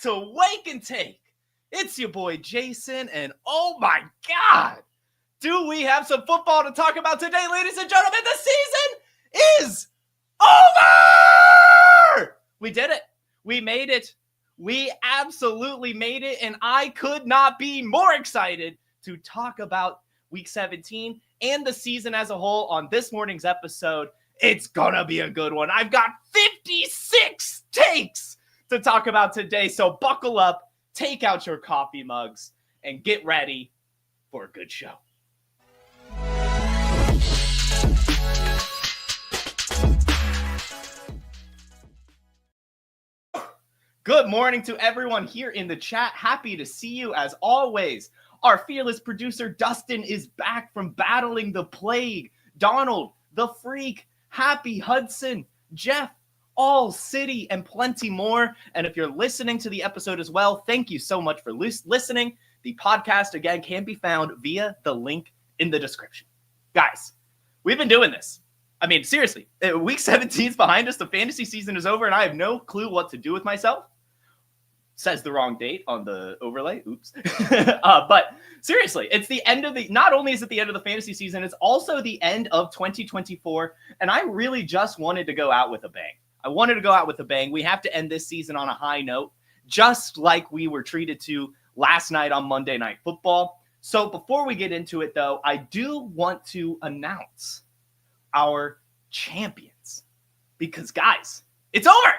to Wake and Take. It's your boy Jason, and oh my God, do we have some football to talk about today, ladies and gentlemen? The season is over! We did it. We made it. We absolutely made it, and I could not be more excited to talk about Week 17 and the season as a whole on this morning's episode. It's gonna be a good one. I've got 56 takes to talk about today, so buckle up, take out your coffee mugs, and get ready for a good show. Good morning to everyone here in the chat. Happy to see you as always. Our fearless producer Dustin is back from battling the plague. Donald, the Freak, Happy Hudson, Jeff, All City, and plenty more. And if you're listening to the episode as well, thank you so much for listening. The podcast, again, can be found via the link in the description. Guys, we've been doing this. I mean, seriously, Week 17 is behind us. The fantasy season is over, and I have no clue what to do with myself. Says the wrong date on the overlay. Oops. But seriously, it's the end of not only is it the end of the fantasy season, it's also the end of 2024. And I really just wanted to go out with a bang. We have to end this season on a high note, just like we were treated to last night on Monday Night Football. So before we get into it, though, I do want to announce our champions because, guys, it's over.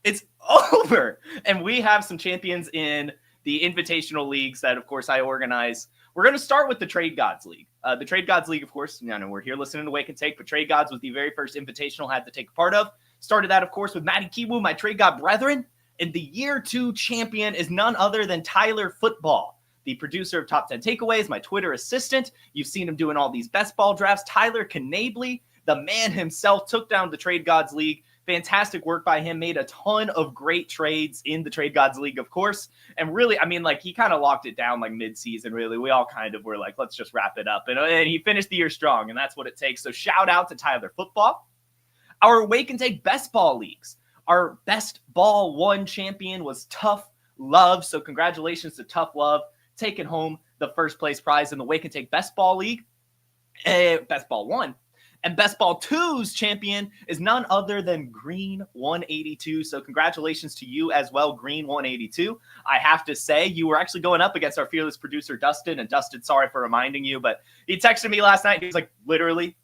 It's over. And we have some champions in the invitational leagues that, of course, I organize. We're going to start with the Trade Gods League. The Trade Gods League, of course, I know we're here listening to Wake and Take, but Trade Gods was the very first invitational I had to take a part of. Started that, of course, with Matty Kiwu, my Trade God brethren. And the year 2 champion is none other than Tyler Football, the producer of Top 10 Takeaways, my Twitter assistant. You've seen him doing all these best ball drafts. Tyler Knably, the man himself, took down the Trade Gods League. Fantastic work by him, made a ton of great trades in the Trade Gods League, of course. And really, I mean, like, he kind of locked it down like mid-season, really. We all kind of were like, let's just wrap it up. And he finished the year strong, and that's what it takes. So shout out to Tyler Football. Our Wake and Take Best Ball Leagues. Our Best Ball 1 champion was Tough Love. So congratulations to Tough Love, taking home the first place prize in the Wake and Take Best Ball League. Best Ball 1. And Best Ball 2's champion is none other than Green 182. So congratulations to you as well, Green 182. I have to say, you were actually going up against our fearless producer, Dustin. And Dustin, sorry for reminding you, but he texted me last night. He was like, literally,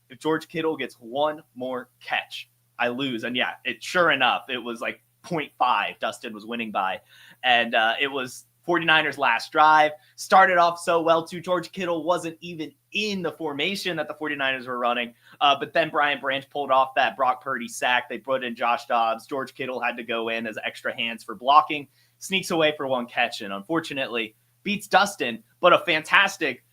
if George Kittle gets one more catch, I lose. And yeah, sure enough, it was like 0.5 Dustin was winning by. And it was 49ers last drive. Started off so well, too. George Kittle wasn't even in the formation that the 49ers were running. But then Brian Branch pulled off that Brock Purdy sack. They put in Josh Dobbs. George Kittle had to go in as extra hands for blocking. Sneaks away for one catch and unfortunately beats Dustin. But a fantastic,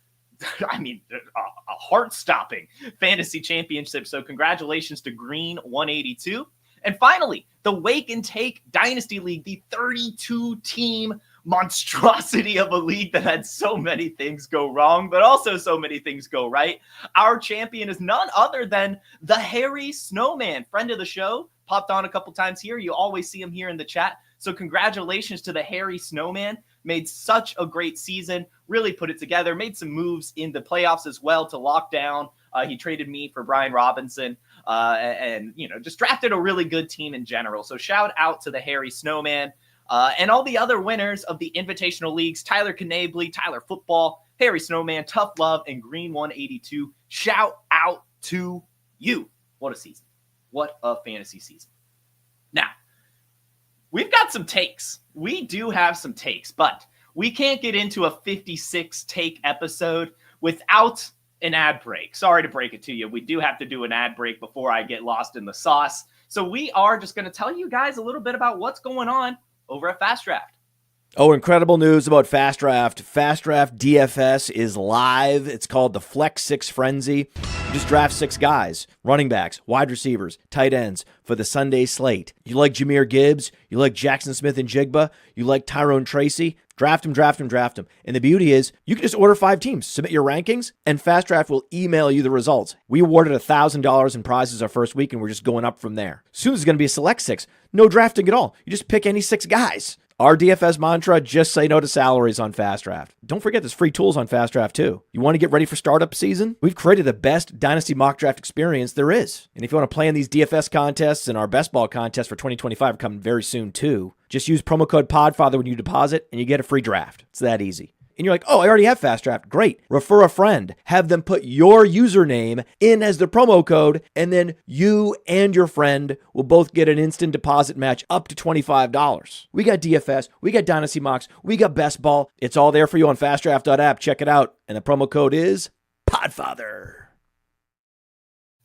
I mean, a heart-stopping fantasy championship. So congratulations to Green 182. And finally, the Wake and Take Dynasty League, the 32-team monstrosity of a league that had so many things go wrong, but also so many things go right. Our champion is none other than the Hairy Snowman, friend of the show, popped on a couple times here. You always see him here in the chat. So congratulations to the Hairy Snowman. Made such a great season, really put it together, made some moves in the playoffs as well to lock down. He traded me for Brian Robinson and, you know, just drafted a really good team in general. So shout out to the Hairy Snowman. And all the other winners of the invitational leagues, Tyler Knably, Tyler Football, Harry Snowman, Tough Love, and Green 182. Shout out to you. What a season. What a fantasy season. Now, we've got some takes. We do have some takes, but we can't get into a 56 take episode without an ad break. Sorry to break it to you. We do have to do an ad break before I get lost in the sauce. So we are just going to tell you guys a little bit about what's going on over at Fast Draft. Oh, incredible news about Fast Draft. Fast Draft DFS is live. It's called the Flex 6 Frenzy. You just draft 6 guys, running backs, wide receivers, tight ends for the Sunday slate. You like Jahmyr Gibbs? You like Jackson Smith and Jigba? You like Tyrone Tracy? Draft him, draft him, draft him. And the beauty is you can just order 5 teams, submit your rankings, and Fast Draft will email you the results. We awarded $1,000 in prizes our first week, and we're just going up from there. Soon there's going to be a select 6. No drafting at all. You just pick any 6 guys. Our DFS mantra, just say no to salaries on Fast Draft. Don't forget there's free tools on Fast Draft too. You want to get ready for startup season? We've created the best Dynasty mock draft experience there is. And if you want to play in these DFS contests, and our best ball contest for 2025 coming very soon too, just use promo code PODFATHER when you deposit and you get a free draft. It's that easy. And you're like, oh, I already have Fast Draft. Great. Refer a friend. Have them put your username in as the promo code, and then you and your friend will both get an instant deposit match up to $25. We got DFS. We got Dynasty Mocks. We got Best Ball. It's all there for you on fastdraft.app. Check it out. And the promo code is PODFATHER.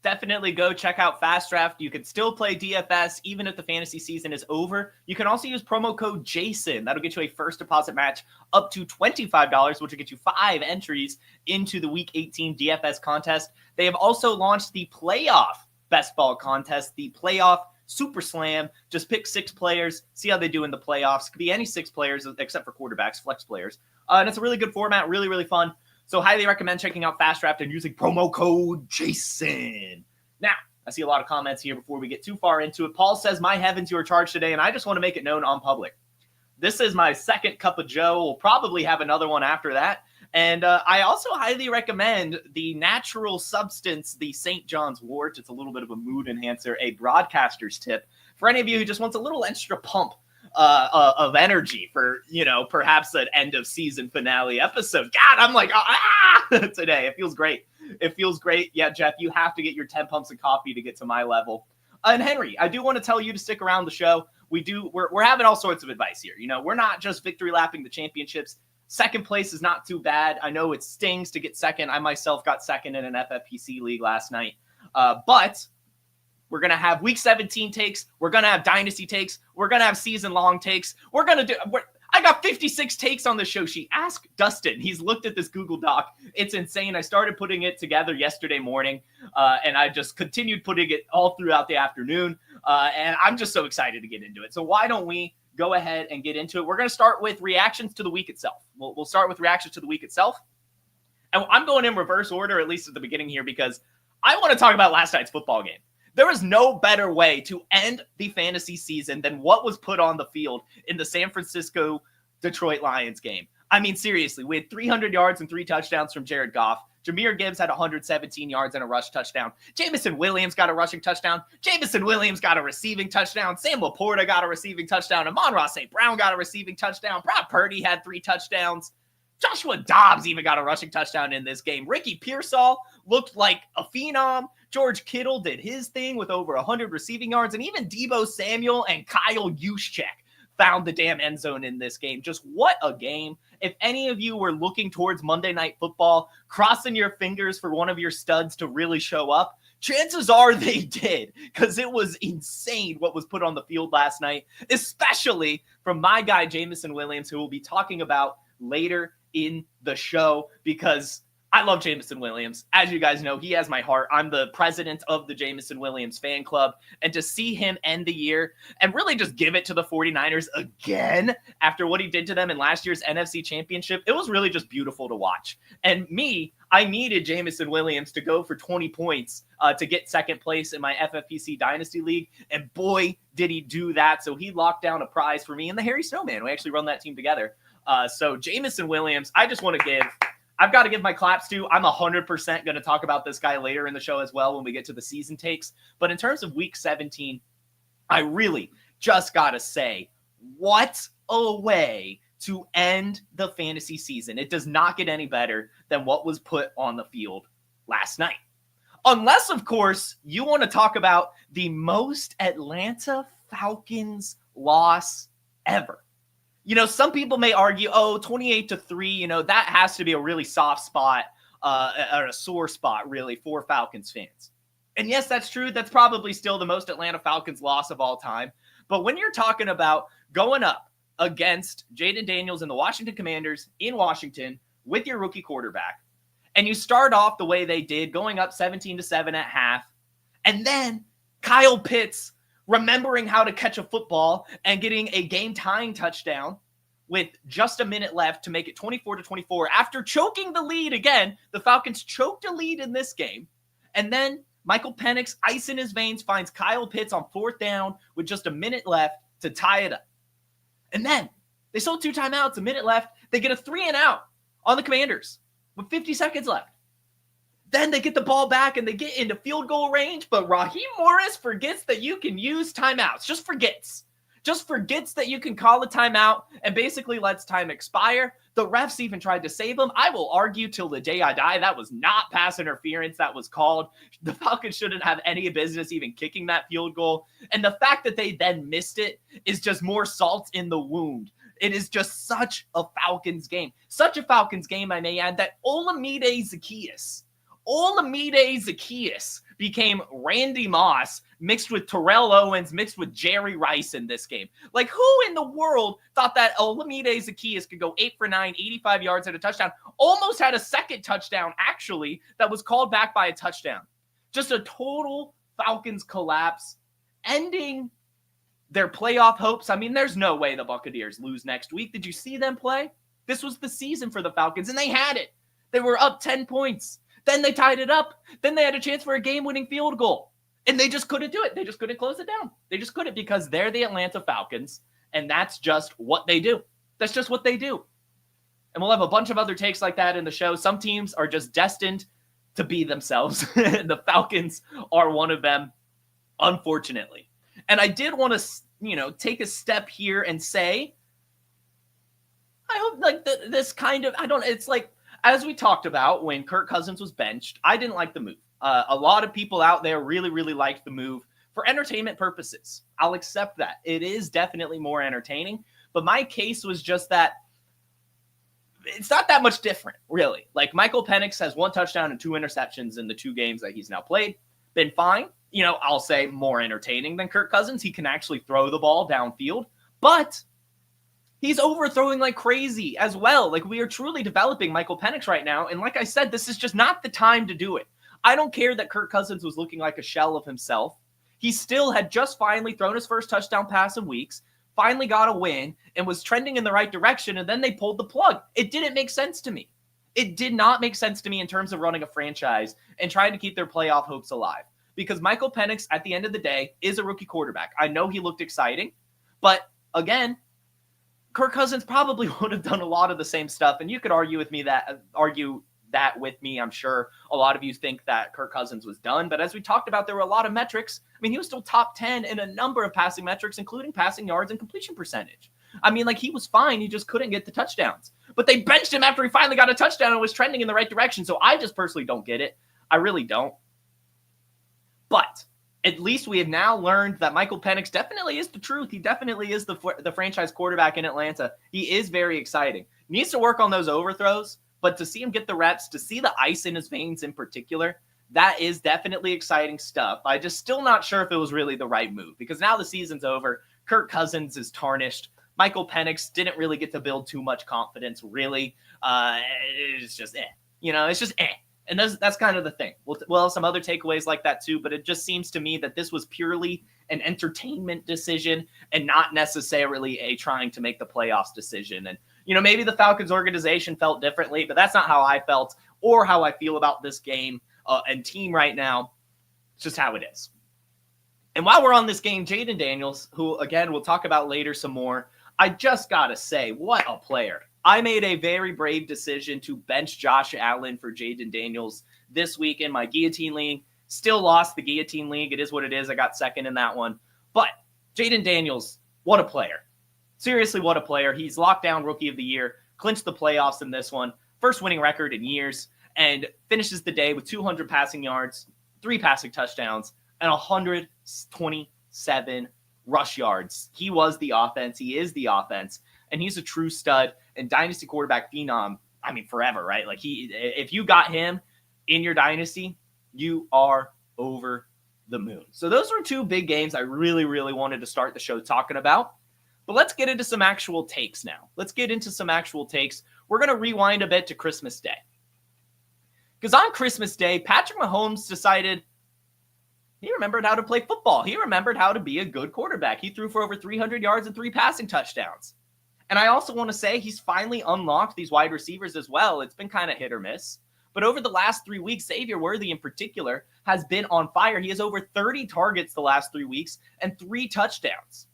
Definitely go check out Fast Draft. You can still play DFS even if the fantasy season is over. You can also use promo code JASON. That'll get you a first deposit match up to $25, which will get you 5 entries into the Week 18 DFS contest. They have also launched the playoff best ball contest, the playoff Super Slam. Just pick 6 players, see how they do in the playoffs. Could be any 6 players except for quarterbacks, flex players. And it's a really good format, really, really fun. So highly recommend checking out Fast Draft and using promo code JASON. Now, I see a lot of comments here before we get too far into it. Paul says, my heavens, you are charged today, and I just want to make it known on public. This is my second cup of Joe. We'll probably have another one after that. And I also highly recommend the natural substance, the St. John's wort. It's a little bit of a mood enhancer, a broadcaster's tip for any of you who just wants a little extra pump of energy for, perhaps an end of season finale episode. God, I'm like, today. It feels great. It feels great. Yeah, Jeff, you have to get your 10 pumps of coffee to get to my level. And Henry, I do want to tell you to stick around the show. We're having all sorts of advice here. We're not just victory lapping the championships. Second place is not too bad. I know it stings to get second. I myself got second in an FFPC league last night. But we're going to have Week 17 takes. We're going to have Dynasty takes. We're going to have season-long takes. I got 56 takes on the show sheet. Ask Dustin. He's looked at this Google Doc. It's insane. I started putting it together yesterday morning, and I just continued putting it all throughout the afternoon, and I'm just so excited to get into it. So why don't we go ahead and get into it? We're going to start with reactions to the week itself. We'll start with reactions to the week itself, and I'm going in reverse order, at least at the beginning here, because I want to talk about last night's football game. There is no better way to end the fantasy season than what was put on the field in the San Francisco-Detroit Lions game. I mean, seriously, we had 300 yards and 3 touchdowns from Jared Goff. Jahmyr Gibbs had 117 yards and a rush touchdown. Jamison Williams got a rushing touchdown. Jamison Williams got a receiving touchdown. Sam Laporta got a receiving touchdown. Amon-Ra St. Brown got a receiving touchdown. Brock Purdy had 3 touchdowns. Joshua Dobbs even got a rushing touchdown in this game. Ricky Pearsall looked like a phenom. George Kittle did his thing with over 100 receiving yards. And even Deebo Samuel and Kyle Juszczyk found the damn end zone in this game. Just what a game. If any of you were looking towards Monday Night Football, crossing your fingers for one of your studs to really show up, chances are they did, because it was insane what was put on the field last night, especially from my guy, Jamison Williams, who we'll be talking about later in the show, because I love Jamison Williams. As you guys know, he has my heart. I'm the president of the Jamison Williams fan club. And to see him end the year and really just give it to the 49ers again after what he did to them in last year's NFC Championship, it was really just beautiful to watch. And I needed Jamison Williams to go for 20 points to get second place in my FFPC Dynasty League. And boy, did he do that. So he locked down a prize for me and the Harry Snowman. We actually run that team together. So Jamison Williams, I've got to give my claps to. I'm 100% going to talk about this guy later in the show as well when we get to the season takes. But in terms of Week 17, I really just got to say, what a way to end the fantasy season. It does not get any better than what was put on the field last night. Unless, of course, you want to talk about the most Atlanta Falcons loss ever. Some people may argue, 28-3, that has to be a really soft spot or a sore spot, really, for Falcons fans. And yes, that's true. That's probably still the most Atlanta Falcons loss of all time. But when you're talking about going up against Jaden Daniels and the Washington Commanders in Washington with your rookie quarterback, and you start off the way they did, going up 17-7 at half, and then Kyle Pitts remembering how to catch a football and getting a game-tying touchdown with just a minute left to make it 24-24 after choking the lead again. The Falcons choked a lead in this game. And then Michael Penix, ice in his veins, finds Kyle Pitts on 4th down with just a minute left to tie it up. And then They sold 2 timeouts, a minute left. They get a 3-and-out on the Commanders with 50 seconds left. Then they get the ball back and they get into field goal range, but Raheem Morris forgets that you can use timeouts. Just forgets that you can call a timeout and basically lets time expire. The refs even tried to save him. I will argue till the day I die that was not pass interference that was called. The Falcons shouldn't have any business even kicking that field goal. And the fact that they then missed it is just more salt in the wound. It is just such a Falcons game. Such a Falcons game, I may add, that Olamide Zaccheaus became Randy Moss mixed with Terrell Owens, mixed with Jerry Rice in this game. Like, who in the world thought that Olamide Zaccheaus could go 8 for 9, 85 yards and a touchdown? Almost had a second touchdown, actually, that was called back by a touchdown. Just a total Falcons collapse, ending their playoff hopes. I mean, there's no way the Buccaneers lose next week. Did you see them play? This was the season for the Falcons, and they had it. They were up 10 points. Then they tied it up. Then they had a chance for a game-winning field goal. And they just couldn't do it. They just couldn't close it down. They just couldn't because they're the Atlanta Falcons, and that's just what they do. That's just what they do. And we'll have a bunch of other takes like that in the show. Some teams are just destined to be themselves. The Falcons are one of them, unfortunately. And I did want to, take a step here and say, I hope this kind of, it's like, as we talked about when Kirk Cousins was benched, I didn't like the move. A lot of people out there really, really liked the move for entertainment purposes. I'll accept that. It is definitely more entertaining. But my case was just that it's not that much different, really. Like, Michael Penix has 1 touchdown and 2 interceptions in the 2 games that he's now played. Been fine. I'll say more entertaining than Kirk Cousins. He can actually throw the ball downfield. But he's overthrowing like crazy as well. Like, we are truly developing Michael Penix right now. And like I said, this is just not the time to do it. I don't care that Kirk Cousins was looking like a shell of himself. He still had just finally thrown his first touchdown pass in weeks, finally got a win, and was trending in the right direction, and then they pulled the plug. It didn't make sense to me. It did not make sense to me in terms of running a franchise and trying to keep their playoff hopes alive. Because Michael Penix, at the end of the day, is a rookie quarterback. I know he looked exciting, but again, Kirk Cousins probably would have done a lot of the same stuff, and you could argue that with me. I'm sure a lot of you think that Kirk Cousins was done, but as we talked about, there were a lot of metrics. I mean, he was still top 10 in a number of passing metrics, including passing yards and completion percentage. I mean, like, he was fine. He just couldn't get the touchdowns, but they benched him after he finally got a touchdown and was trending in the right direction. So I just personally don't get it. I really don't. But at least we have now learned that Michael Penix definitely is the truth. He definitely is the franchise quarterback in Atlanta. He is very exciting. He needs to work on those overthrows, but to see him get the reps, to see the ice in his veins in particular, that is definitely exciting stuff. I'm just still not sure if it was really the right move because now the season's over. Kirk Cousins is tarnished. Michael Penix didn't really get to build too much confidence, really. It's just it's just And that's kind of the thing. We'll have some other takeaways like that too, but it just seems to me that this was purely an entertainment decision and not necessarily a trying to make the playoffs decision. And, maybe the Falcons organization felt differently, but that's not how I felt or how I feel about this game and team right now. It's just how it is. And while we're on this game, Jaden Daniels, who, again, we'll talk about later some more, I just got to say, what a player. I made a very brave decision to bench Josh Allen for Jaden Daniels this week in my Guillotine League. Still lost the Guillotine League. It is what it is. I got second in that one. But Jaden Daniels, what a player. Seriously, what a player. He's locked down Rookie of the Year, clinched the playoffs in this one, first winning record in years, and finishes the day with 200 passing yards, 3 passing touchdowns, and 127 rush yards. He was the offense. He is the offense. And he's a true stud and dynasty quarterback phenom. I mean, forever, right? Like, if you got him in your dynasty, you are over the moon. So those were 2 big games I really, really wanted to start the show talking about. But let's get into some actual takes now. We're going to rewind a bit to Christmas Day. Because on Christmas Day, Patrick Mahomes decided he remembered how to play football. He remembered how to be a good quarterback. He threw for over 300 yards and 3 passing touchdowns. And I also want to say he's finally unlocked these wide receivers as well. It's been kind of hit or miss. But over the last 3 weeks, Xavier Worthy in particular has been on fire. He has over 30 targets the last 3 weeks and 3 touchdowns.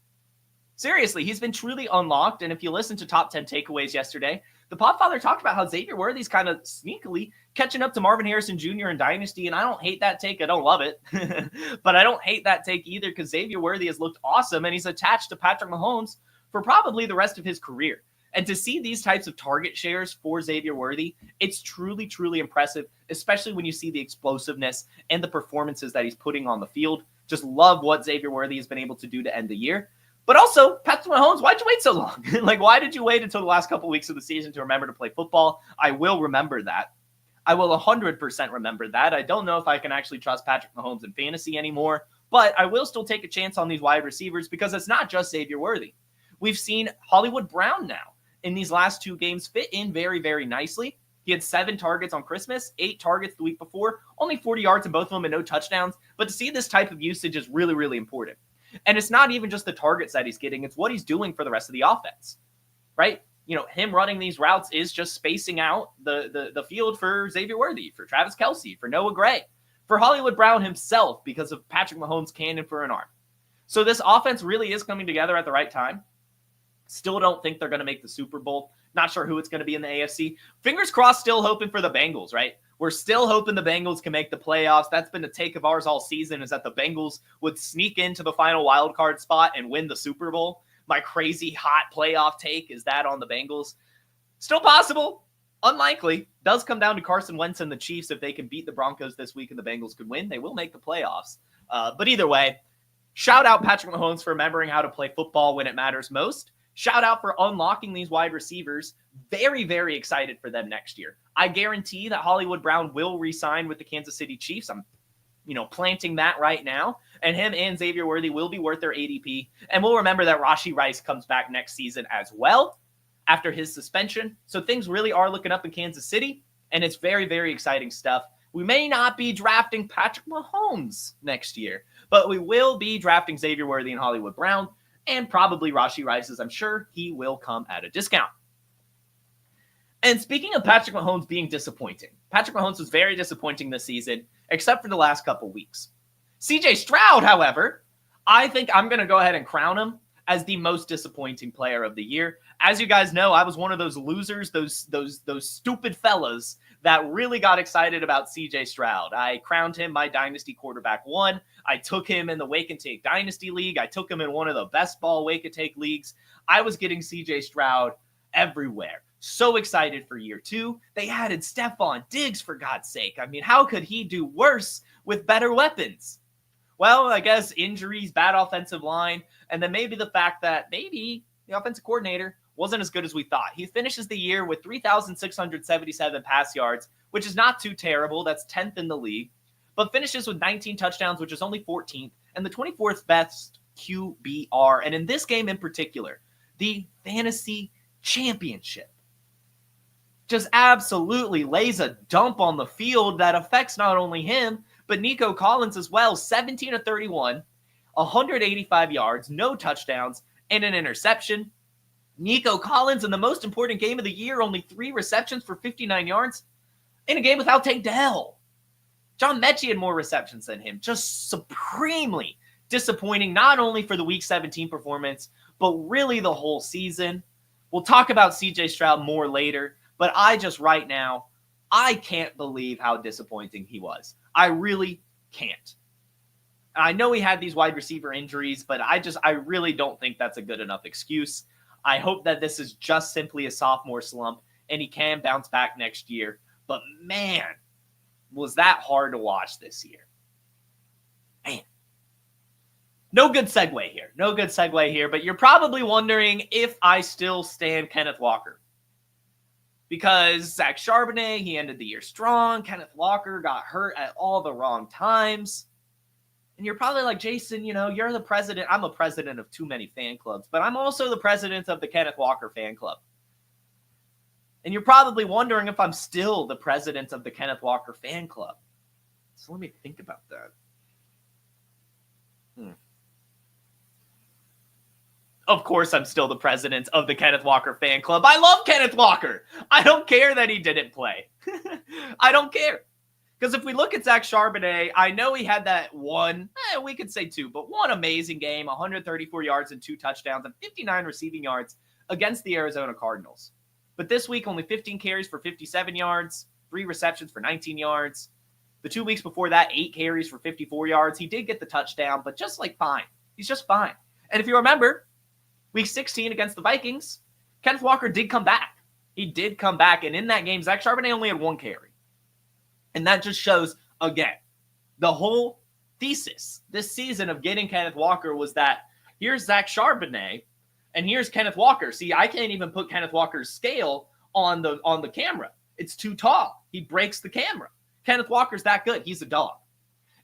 Seriously, he's been truly unlocked. And if you listen to Top 10 Takeaways yesterday, the Podfather talked about how Xavier Worthy's kind of sneakily catching up to Marvin Harrison Jr. in Dynasty. And I don't hate that take. I don't love it. But I don't hate that take either, because Xavier Worthy has looked awesome, and he's attached to Patrick Mahomes for probably the rest of his career. And to see these types of target shares for Xavier Worthy, it's truly, truly impressive, especially when you see the explosiveness and the performances that he's putting on the field. Just love what Xavier Worthy has been able to do to end the year. But also, Patrick Mahomes, why'd you wait so long? Why did you wait until the last couple weeks of the season to remember to play football? I will remember that. I will 100% remember that. I don't know if I can actually trust Patrick Mahomes in fantasy anymore, but I will still take a chance on these wide receivers, because it's not just Xavier Worthy. We've seen Hollywood Brown now in these last 2 games fit in very, very nicely. He had 7 targets on Christmas, 8 targets the week before, only 40 yards in both of them and no touchdowns. But to see this type of usage is really, really important. And it's not even just the targets that he's getting, it's what he's doing for the rest of the offense, right? Him running these routes is just spacing out the field for Xavier Worthy, for Travis Kelce, for Noah Gray, for Hollywood Brown himself, because of Patrick Mahomes' cannon for an arm. So this offense really is coming together at the right time. Still don't think they're going to make the Super Bowl. Not sure who it's going to be in the AFC. Fingers crossed, still hoping for the Bengals, right? We're still hoping the Bengals can make the playoffs. That's been a take of ours all season, is that the Bengals would sneak into the final wild card spot and win the Super Bowl. My crazy hot playoff take is that on the Bengals. Still possible. Unlikely. Does come down to Carson Wentz and the Chiefs. If they can beat the Broncos this week and the Bengals could win, they will make the playoffs. But either way, shout out Patrick Mahomes for remembering how to play football when it matters most. Shout out for unlocking these wide receivers. Very, very excited for them next year. I guarantee that Hollywood Brown will re-sign with the Kansas City Chiefs. I'm, planting that right now. And him and Xavier Worthy will be worth their ADP. And we'll remember that Rashee Rice comes back next season as well after his suspension. So things really are looking up in Kansas City. And it's very, very exciting stuff. We may not be drafting Patrick Mahomes next year, but we will be drafting Xavier Worthy and Hollywood Brown. And probably Rashee Rice, as I'm sure he will come at a discount. And speaking of Patrick Mahomes being disappointing, Patrick Mahomes was very disappointing this season, except for the last couple weeks. CJ Stroud, however, I think I'm going to go ahead and crown him as the most disappointing player of the year. As you guys know, I was one of those losers, those stupid fellas that really got excited about CJ Stroud. I crowned him my Dynasty quarterback 1. I took him in the Wake and Take Dynasty League. I took him in one of the best ball Wake and Take leagues. I was getting CJ Stroud everywhere. So excited for year 2. They added Stephon Diggs, for God's sake. I mean, how could he do worse with better weapons? Well, I guess injuries, bad offensive line, and then maybe the fact that maybe the offensive coordinator wasn't as good as we thought. He finishes the year with 3,677 pass yards, which is not too terrible. That's 10th in the league, but finishes with 19 touchdowns, which is only 14th, and the 24th best QBR. And in this game in particular, the fantasy championship just absolutely lays a dump on the field that affects not only him, but Nico Collins as well. 17 of 31, 185 yards, no touchdowns, and an interception. Nico Collins in the most important game of the year, only 3 receptions for 59 yards in a game without Tank Dell. John Mechie had more receptions than him. Just supremely disappointing, not only for the Week 17 performance, but really the whole season. We'll talk about CJ Stroud more later, but right now, I can't believe how disappointing he was. I really can't. I know he had these wide receiver injuries, but I really don't think that's a good enough excuse. I hope that this is just simply a sophomore slump and he can bounce back next year. But man, was that hard to watch this year. Man. No good segue here. But you're probably wondering if I still stand Kenneth Walker. Because Zach Charbonnet, he ended the year strong. Kenneth Walker got hurt at all the wrong times. And you're probably like, Jason, you're the president. I'm a president of too many fan clubs, but I'm also the president of the Kenneth Walker fan club. And you're probably wondering if I'm still the president of the Kenneth Walker fan club. So let me think about that. Of course, I'm still the president of the Kenneth Walker fan club. I love Kenneth Walker. I don't care that he didn't play. I don't care. Because if we look at Zach Charbonnet, I know he had that one, we could say two, but one amazing game, 134 yards and 2 touchdowns and 59 receiving yards against the Arizona Cardinals. But this week, only 15 carries for 57 yards, 3 receptions for 19 yards. The 2 weeks before that, 8 carries for 54 yards. He did get the touchdown, but just like fine. He's just fine. And if you remember, week 16 against the Vikings, Kenneth Walker did come back. He did come back, and in that game, Zach Charbonnet only had 1 carry. And that just shows, again, the whole thesis this season of getting Kenneth Walker was that here's Zach Charbonnet and here's Kenneth Walker. See, I can't even put Kenneth Walker's scale on the camera. It's too tall. He breaks the camera. Kenneth Walker's that good. He's a dog.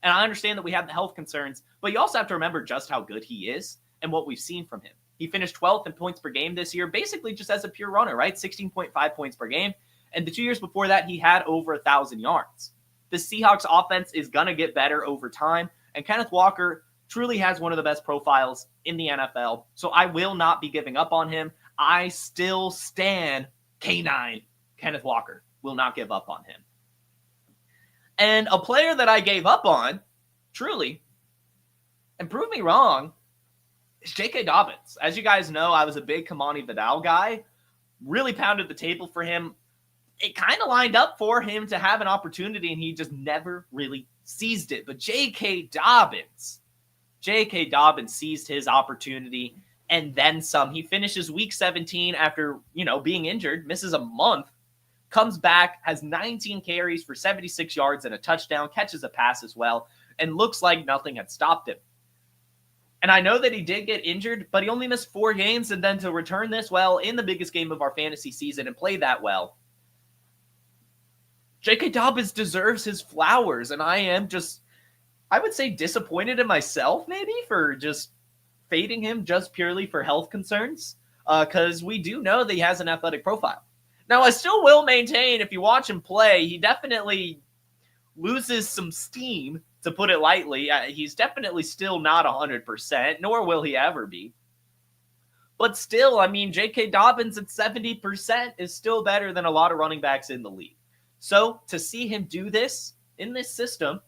And I understand that we have the health concerns, but you also have to remember just how good he is and what we've seen from him. He finished 12th in points per game this year, basically just as a pure runner, right? 16.5 points per game. And the 2 years before that, he had over 1,000 yards. The Seahawks offense is going to get better over time. And Kenneth Walker truly has one of the best profiles in the NFL. So I will not be giving up on him. I still stand K9. Kenneth Walker will not give up on him. And a player that I gave up on, truly, and prove me wrong, is J.K. Dobbins. As you guys know, I was a big Kamani Vidal guy. Really pounded the table for him. It kind of lined up for him to have an opportunity, and he just never really seized it. But J.K. Dobbins seized his opportunity and then some. He finishes week 17 after, being injured, misses a month, comes back, has 19 carries for 76 yards and a touchdown, catches a pass as well, and looks like nothing had stopped him. And I know that he did get injured, but he only missed 4 games, and then to return this well in the biggest game of our fantasy season and play that well, J.K. Dobbins deserves his flowers, and I am just, I would say, disappointed in myself maybe for just fading him just purely for health concerns, because we do know that he has an athletic profile. Now, I still will maintain, if you watch him play, he definitely loses some steam, to put it lightly. He's definitely still not 100%, nor will he ever be. But still, J.K. Dobbins at 70% is still better than a lot of running backs in the league. So to see him do this in this system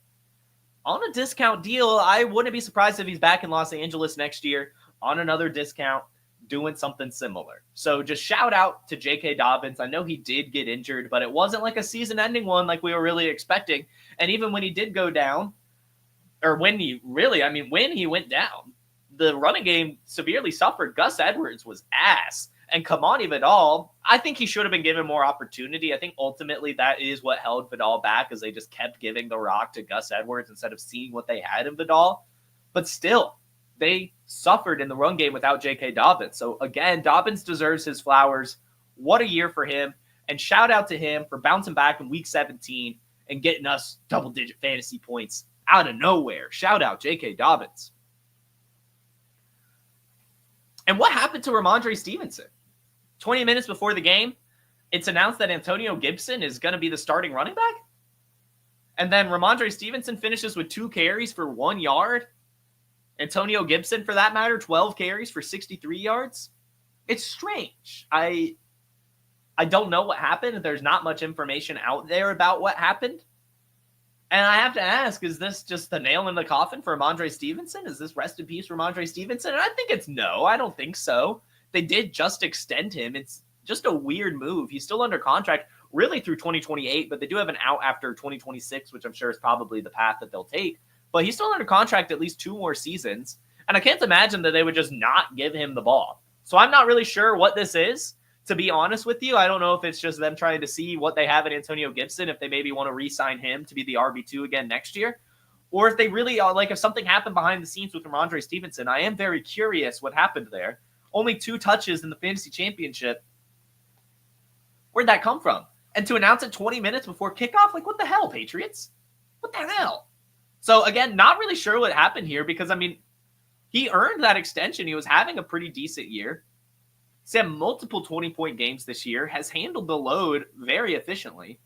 on a discount deal, I wouldn't be surprised if he's back in Los Angeles next year on another discount doing something similar. So just shout out to J.K. Dobbins. I know he did get injured, but it wasn't like a season-ending one like we were really expecting. And even when he did go down, or when he went down, the running game severely suffered. Gus Edwards was ass. And Kamani Vidal, I think he should have been given more opportunity. I think ultimately that is what held Vidal back, as they just kept giving the rock to Gus Edwards instead of seeing what they had in Vidal. But still, they suffered in the run game without J.K. Dobbins. So again, Dobbins deserves his flowers. What a year for him. And shout out to him for bouncing back in week 17 and getting us double-digit fantasy points out of nowhere. Shout out J.K. Dobbins. And what happened to Ramondre Stevenson? 20 minutes before the game, it's announced that Antonio Gibson is going to be the starting running back. And then Ramondre Stevenson finishes with 2 carries for 1 yard. Antonio Gibson, for that matter, 12 carries for 63 yards. It's strange. I don't know what happened. There's not much information out there about what happened. And I have to ask, is this just the nail in the coffin for Ramondre Stevenson? Is this rest in peace Ramondre Stevenson? And I think it's no. I don't think so. They did just extend him. It's just a weird move. He's still under contract really through 2028, but they do have an out after 2026, which I'm sure is probably the path that they'll take. But he's still under contract at least 2 more seasons. And I can't imagine that they would just not give him the ball. So I'm not really sure what this is, to be honest with you. I don't know if it's just them trying to see what they have in Antonio Gibson, if they maybe want to re-sign him to be the RB2 again next year, or if they really if something happened behind the scenes with Ramondre Stevenson. I am very curious what happened there. Only 2 touches in the fantasy championship. Where'd that come from? And to announce it 20 minutes before kickoff? What the hell, Patriots? What the hell? So, again, not really sure what happened here because, he earned that extension. He was having a pretty decent year. He's had multiple 20-point games this year, has handled the load very efficiently.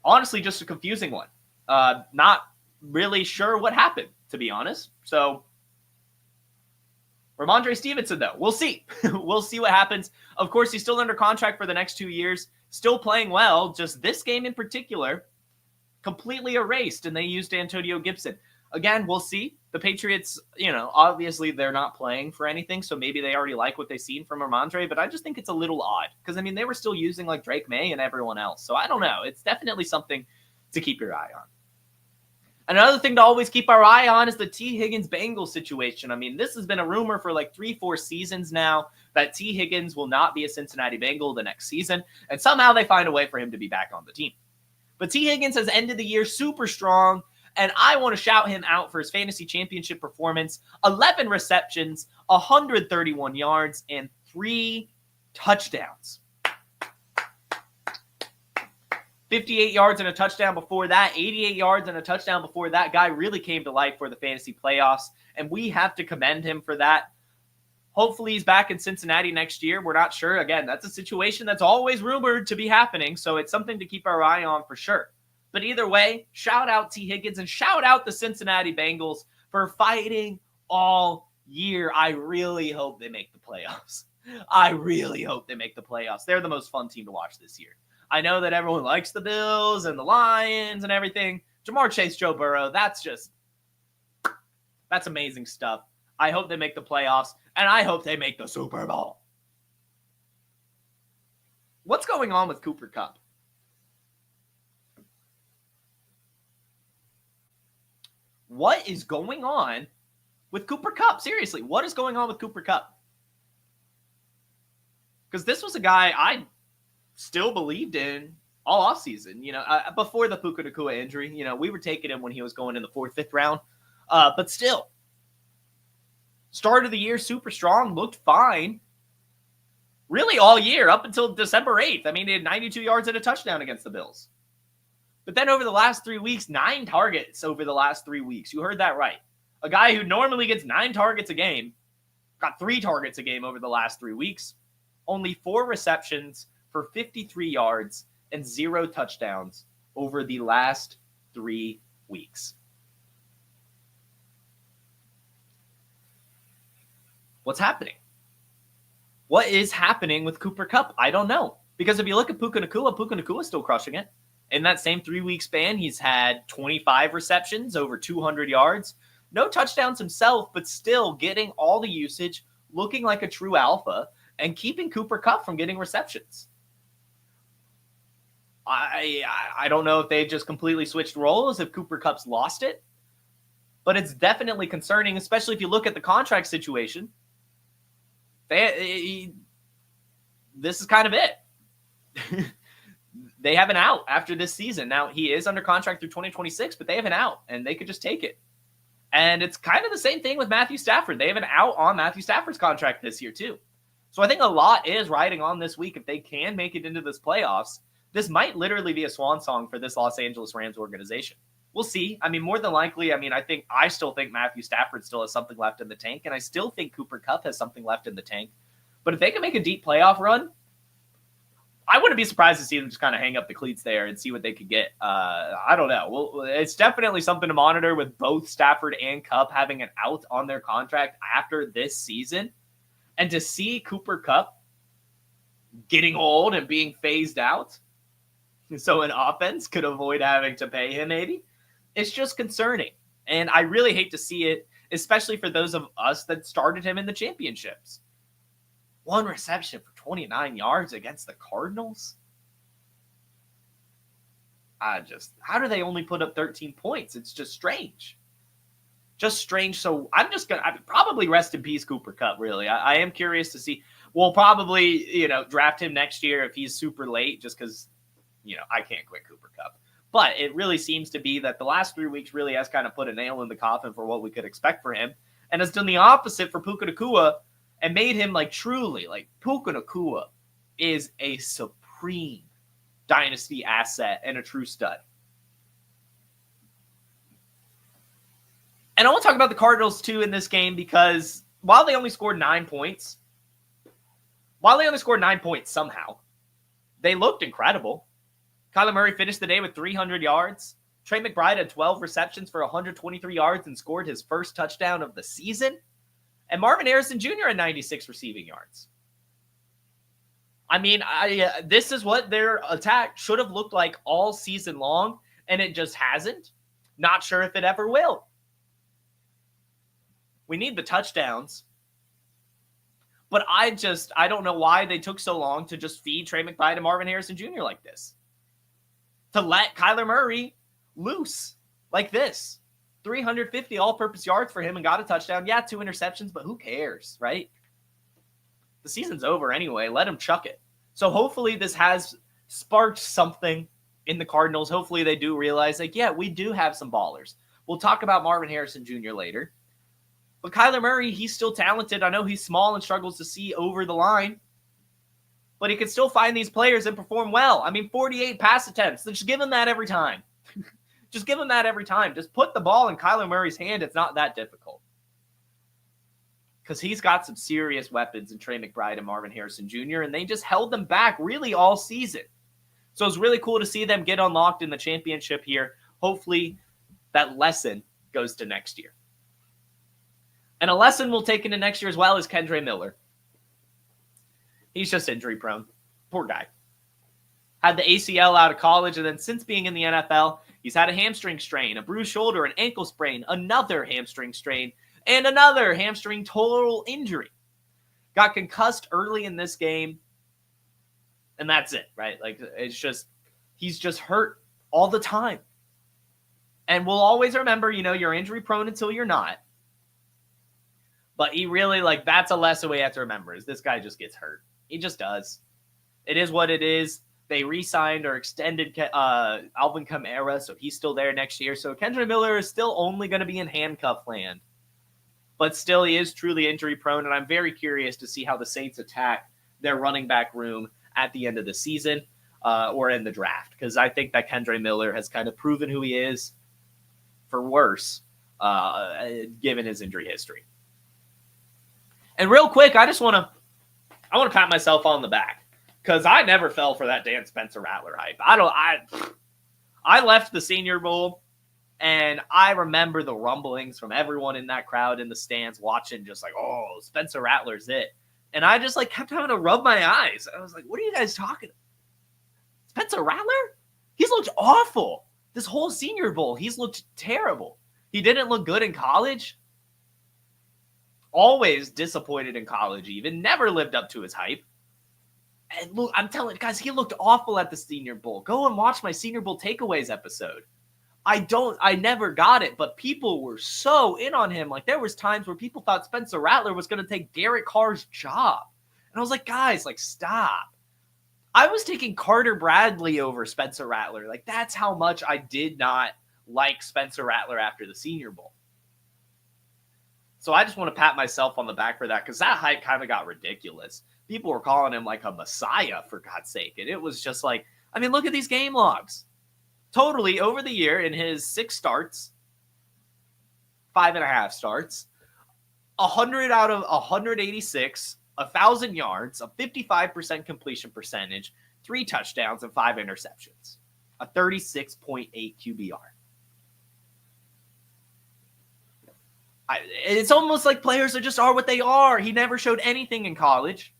Honestly, just a confusing one. Not really sure what happened, to be honest. So, Ramondre Stevenson, though, we'll see. We'll see what happens. Of course, he's still under contract for the next 2 years, still playing well. Just this game in particular, completely erased, and they used Antonio Gibson. Again, we'll see. The Patriots, obviously they're not playing for anything, so maybe they already like what they've seen from Ramondre, but I just think it's a little odd because, they were still using like Drake May and everyone else. So I don't know. It's definitely something to keep your eye on. Another thing to always keep our eye on is the T. Higgins Bengals situation. This has been a rumor for like 3-4 seasons now that T. Higgins will not be a Cincinnati Bengal the next season, and somehow they find a way for him to be back on the team. But T. Higgins has ended the year super strong, and I want to shout him out for his fantasy championship performance. 11 receptions, 131 yards, and 3 touchdowns. 58 yards and a touchdown before that, 88 yards and a touchdown before that. Guy really came to life for the fantasy playoffs, and we have to commend him for that. Hopefully he's back in Cincinnati next year. We're not sure. Again, that's a situation that's always rumored to be happening, so it's something to keep our eye on for sure. But either way, shout out T. Higgins and shout out the Cincinnati Bengals for fighting all year. I really hope they make the playoffs. I really hope they make the playoffs. They're the most fun team to watch this year. I know that everyone likes the Bills and the Lions and everything. Ja'Marr Chase, Joe Burrow, that's amazing stuff. I hope they make the playoffs, and I hope they make the Super Bowl. What's going on with Cooper Kupp? What is going on with Cooper Kupp? Seriously, what is going on with Cooper Kupp? Because this was a guy I still believed in all offseason. Before the Puka Nacua injury, we were taking him when he was going in the 4th, 5th round. But still, start of the year, super strong, looked fine. Really all year, up until December 8th. He had 92 yards and a touchdown against the Bills. But then over the last 3 weeks, 9 targets over the last 3 weeks. You heard that right. A guy who normally gets 9 targets a game got 3 targets a game over the last 3 weeks. Only 4 receptions for 53 yards and 0 touchdowns over the last 3 weeks. What's happening? What is happening with Cooper Kupp? I don't know. Because if you look at Puka Nacua is still crushing it. In that same 3-week span, he's had 25 receptions, over 200 yards. No touchdowns himself, but still getting all the usage, looking like a true alpha, and keeping Cooper Kupp from getting receptions. I don't know if they've just completely switched roles, if Cooper Kupp's lost it. But it's definitely concerning, especially if you look at the contract situation. This is kind of it. They have an out after this season. Now, he is under contract through 2026, but they have an out, and they could just take it. And it's kind of the same thing with Matthew Stafford. They have an out on Matthew Stafford's contract this year, too. So I think a lot is riding on this week. If they can make it into this playoffs, this might literally be a swan song for this Los Angeles Rams organization. We'll see. More than likely, I still think Matthew Stafford still has something left in the tank, and I still think Cooper Kupp has something left in the tank. But if they can make a deep playoff run, I wouldn't be surprised to see them just kind of hang up the cleats there and see what they could get. I don't know. Well, it's definitely something to monitor with both Stafford and Kupp having an out on their contract after this season. And to see Cooper Kupp getting old and being phased out, so an offense could avoid having to pay him maybe, it's just concerning. And I really hate to see it, especially for those of us that started him in the championships. 1 reception for 29 yards against the Cardinals? How do they only put up 13 points? It's just strange. Just strange. So I'm probably rest in peace, Cooper Kupp, really. I am curious to see. We'll probably, draft him next year if he's super late, just because, I can't quit Cooper Kupp. But it really seems to be that the last 3 weeks really has kind of put a nail in the coffin for what we could expect for him, and has done the opposite for Puka Nacua and made him truly Puka Nacua is a supreme dynasty asset and a true stud. And I want to talk about the Cardinals too in this game, because while they only scored 9 points, somehow, they looked incredible. Kyler Murray finished the day with 300 yards. Trey McBride had 12 receptions for 123 yards and scored his first touchdown of the season. And Marvin Harrison Jr. had 96 receiving yards. This is what their attack should have looked like all season long. and it just hasn't. Not sure if it ever will. We need the touchdowns. But I don't know why they took so long to just feed Trey McBride and Marvin Harrison Jr. like this. To let Kyler Murray loose like this. 350 all-purpose yards for him and got a touchdown. Yeah, 2 interceptions, but who cares, right? The season's over anyway. Let him chuck it. So hopefully this has sparked something in the Cardinals. Hopefully they do realize, like, yeah, we do have some ballers. We'll talk about Marvin Harrison Jr. later. But Kyler Murray, he's still talented. I know he's small and struggles to see over the line. But he can still find these players and perform well. I mean, 48 pass attempts. Just give him that every time. Just give him that every time. Just put the ball in Kyler Murray's hand. It's not that difficult. Because he's got some serious weapons in Trey McBride and Marvin Harrison Jr., and they just held them back really all season. So it's really cool to see them get unlocked in the championship here. Hopefully that lesson goes to next year. And a lesson we'll take into next year as well is Kendre Miller. He's just injury prone. Poor guy. Had the ACL out of college, and then since being in the NFL, he's had a hamstring strain, a bruised shoulder, an ankle sprain, another hamstring strain, and another hamstring total injury. Got concussed early in this game, and that's it, right? Like, it's just, he's just hurt all the time. And we'll always remember, you're injury prone until you're not. But he really, that's a lesson we have to remember, is this guy just gets hurt. He just does. It is what it is. They re-signed or extended Alvin Kamara, so he's still there next year. So Kendre Miller is still only going to be in handcuff land. But still, he is truly injury prone, and I'm very curious to see how the Saints attack their running back room at the end of the season or in the draft, because I think that Kendre Miller has kind of proven who he is, for worse, given his injury history. And real quick, I want to pat myself on the back, because I never fell for that Dan Spencer Rattler hype. I left the Senior Bowl. And I remember the rumblings from everyone in that crowd in the stands watching, just like, oh, Spencer Rattler's it. And I just kept having to rub my eyes. I was like, what are you guys talking about? Spencer Rattler? He's looked awful. This whole Senior Bowl, he's looked terrible. He didn't look good in college. Always disappointed in college even. Never lived up to his hype. And look, I'm telling you guys, he looked awful at the Senior Bowl. Go and watch my Senior Bowl takeaways episode. I never got it, but people were so in on him. There was times where people thought Spencer Rattler was going to take Derek Carr's job. And I was like, guys, stop. I was taking Carter Bradley over Spencer Rattler. That's how much I did not like Spencer Rattler after the Senior Bowl. So I just want to pat myself on the back for that, because that hype kind of got ridiculous. People were calling him a messiah, for God's sake. And it was just look at these game logs. Totally, over the year, in his 6 starts, 5.5 starts, 100 out of 186, 1,000 yards, a 55% completion percentage, 3 touchdowns, and 5 interceptions. A 36.8 QBR. It's almost like players are what they are. He never showed anything in college.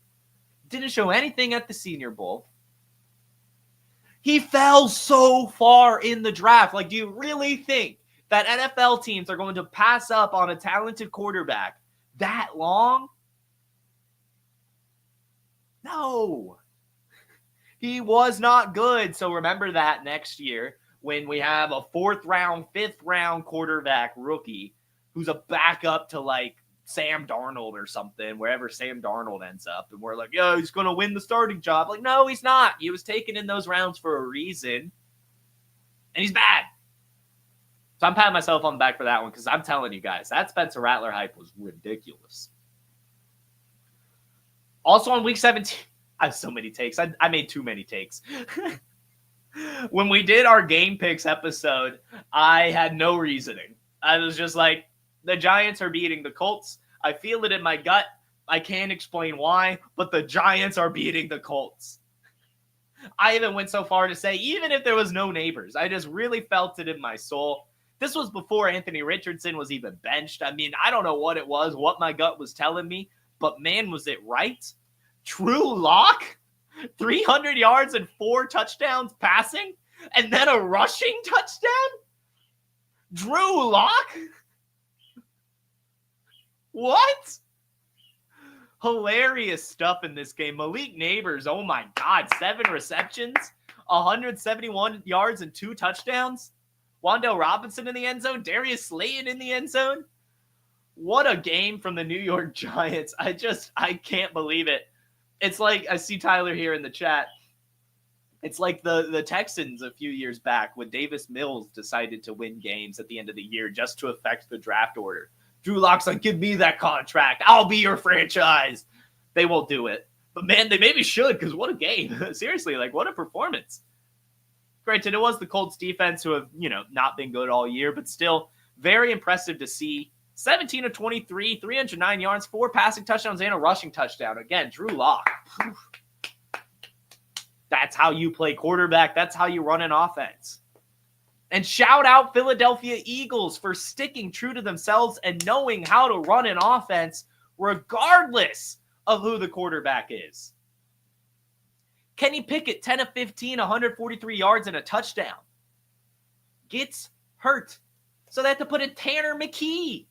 Didn't show anything at the Senior Bowl. He fell so far in the draft. Do you really think that NFL teams are going to pass up on a talented quarterback that long? No. He was not good. So remember that next year when we have a 4th round, 5th round quarterback rookie who's a backup to Sam Darnold or something, wherever Sam Darnold ends up. And we're like, yo, he's going to win the starting job. No, he's not. He was taken in those rounds for a reason. And he's bad. So I'm patting myself on the back for that one, because I'm telling you guys, that Spencer Rattler hype was ridiculous. Also on week 17, I have so many takes. I made too many takes. When we did our game picks episode, I had no reasoning. I was just the Giants are beating the Colts. I feel it in my gut. I can't explain why, but the Giants are beating the Colts. I even went so far to say, even if there was no neighbors, I just really felt it in my soul. This was before Anthony Richardson was even benched. I mean, I don't know what it was, what my gut was telling me, but man, was it right? Drew Lock, 300 yards and 4 touchdowns passing. And then a rushing touchdown? Drew Lock? What? Hilarious stuff in this game. Malik Neighbors, oh my God, 7 receptions, 171 yards and 2 touchdowns. Wan'Dale Robinson in the end zone. Darius Slayton in the end zone. What a game from the New York Giants. I can't believe it. It's like, I see Tyler here in the chat. It's like the Texans a few years back when Davis Mills decided to win games at the end of the year just to affect the draft order. Drew Lock's like, give me that contract. I'll be your franchise. They won't do it. But, man, they maybe should, because what a game. Seriously, like, what a performance. Granted, it was the Colts defense who have, not been good all year, but still very impressive to see. 17 of 23, 309 yards, 4 passing touchdowns, and a rushing touchdown. Again, Drew Lock. That's how you play quarterback. That's how you run an offense. And shout out Philadelphia Eagles for sticking true to themselves and knowing how to run an offense regardless of who the quarterback is. Kenny Pickett, 10 of 15, 143 yards and a touchdown. Gets hurt. So they have to put in Tanner McKee.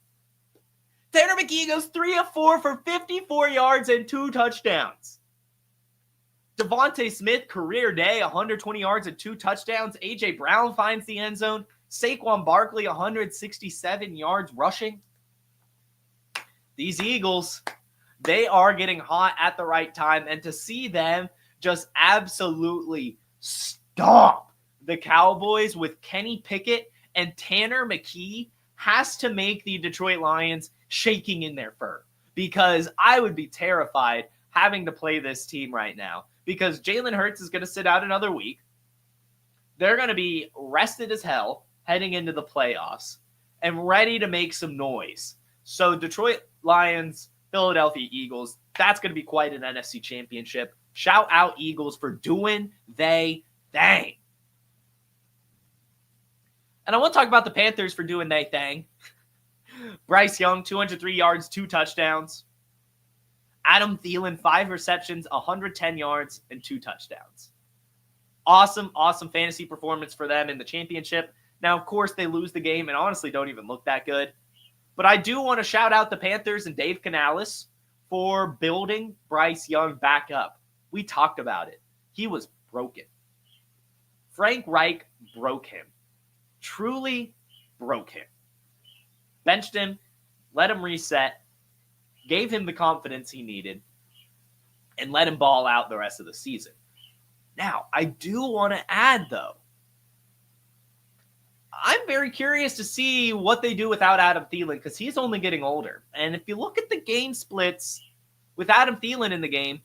Tanner McKee goes 3 of 4 for 54 yards and 2 touchdowns. Devontae Smith, career day, 120 yards and 2 touchdowns. A.J. Brown finds the end zone. Saquon Barkley, 167 yards rushing. These Eagles, they are getting hot at the right time. And to see them just absolutely stomp the Cowboys with Kenny Pickett and Tanner McKee has to make the Detroit Lions shaking in their fur. Because I would be terrified having to play this team right now. Because Jalen Hurts is going to sit out another week. They're going to be rested as hell heading into the playoffs and ready to make some noise. So Detroit Lions, Philadelphia Eagles, that's going to be quite an NFC championship. Shout out Eagles for doing they thing. And I want to talk about the Panthers for doing they thing. Bryce Young, 203 yards, 2 touchdowns. Adam Thielen, 5 receptions, 110 yards, and 2 touchdowns. Awesome fantasy performance for them in the championship. Now, of course, they lose the game and honestly don't even look that good. But I do want to shout out the Panthers and Dave Canales for building Bryce Young back up. We talked about it. He was broken. Frank Reich broke him. Truly broke him. Benched him, let him reset, gave him the confidence he needed, and let him ball out the rest of the season. Now, I do want to add, though, I'm very curious to see what they do without Adam Thielen because he's only getting older. And if you look at the game splits with Adam Thielen in the game,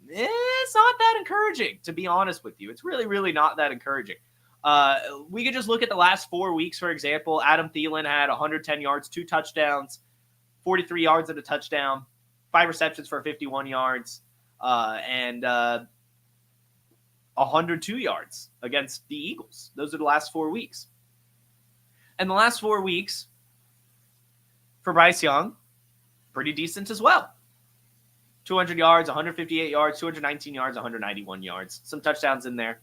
it's not that encouraging, to be honest with you. It's really, really not that encouraging. We could just look at the last 4 weeks, for example. Adam Thielen had 110 yards, 2 touchdowns, 43 yards and a touchdown, 5 receptions for 51 yards, and 102 yards against the Eagles. Those are the last 4 weeks. And the last 4 weeks for Bryce Young, pretty decent as well. 200 yards, 158 yards, 219 yards, 191 yards. Some touchdowns in there.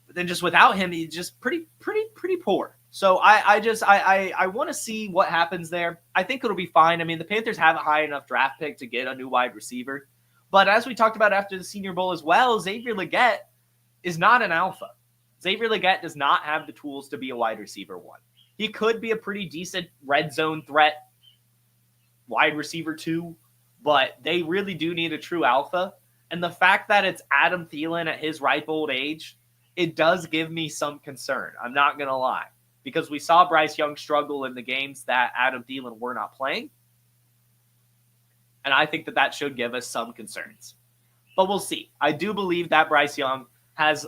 But then just without him, he's just pretty poor. So I want to see what happens there. I think it'll be fine. I mean, the Panthers have a high enough draft pick to get a new wide receiver. But as we talked about after the Senior Bowl as well, Xavier Legette is not an alpha. Xavier Legette does not have the tools to be a wide receiver 1. He could be a pretty decent red zone threat, wide receiver 2, but they really do need a true alpha. And the fact that it's Adam Thielen at his ripe old age, it does give me some concern. I'm not going to lie. Because we saw Bryce Young struggle in the games that Adam Thielen were not playing. And I think that should give us some concerns. But we'll see. I do believe that Bryce Young has,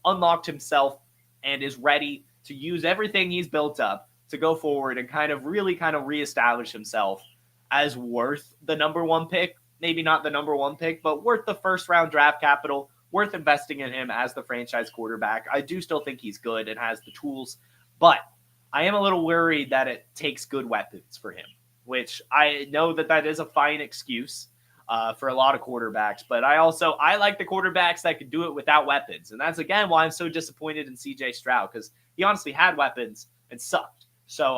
unlocked himself and is ready to use everything he's built up to go forward and kind of reestablish himself as worth the number 1 pick. Maybe not the number 1 pick, but worth the first-round draft capital, worth investing in him as the franchise quarterback. I do still think he's good and has the tools. But I am a little worried that it takes good weapons for him, which I know that is a fine excuse. for a lot of quarterbacks. But I like the quarterbacks that could do it without weapons. And that's, again, why I'm so disappointed in CJ Stroud, because he honestly had weapons and sucked. So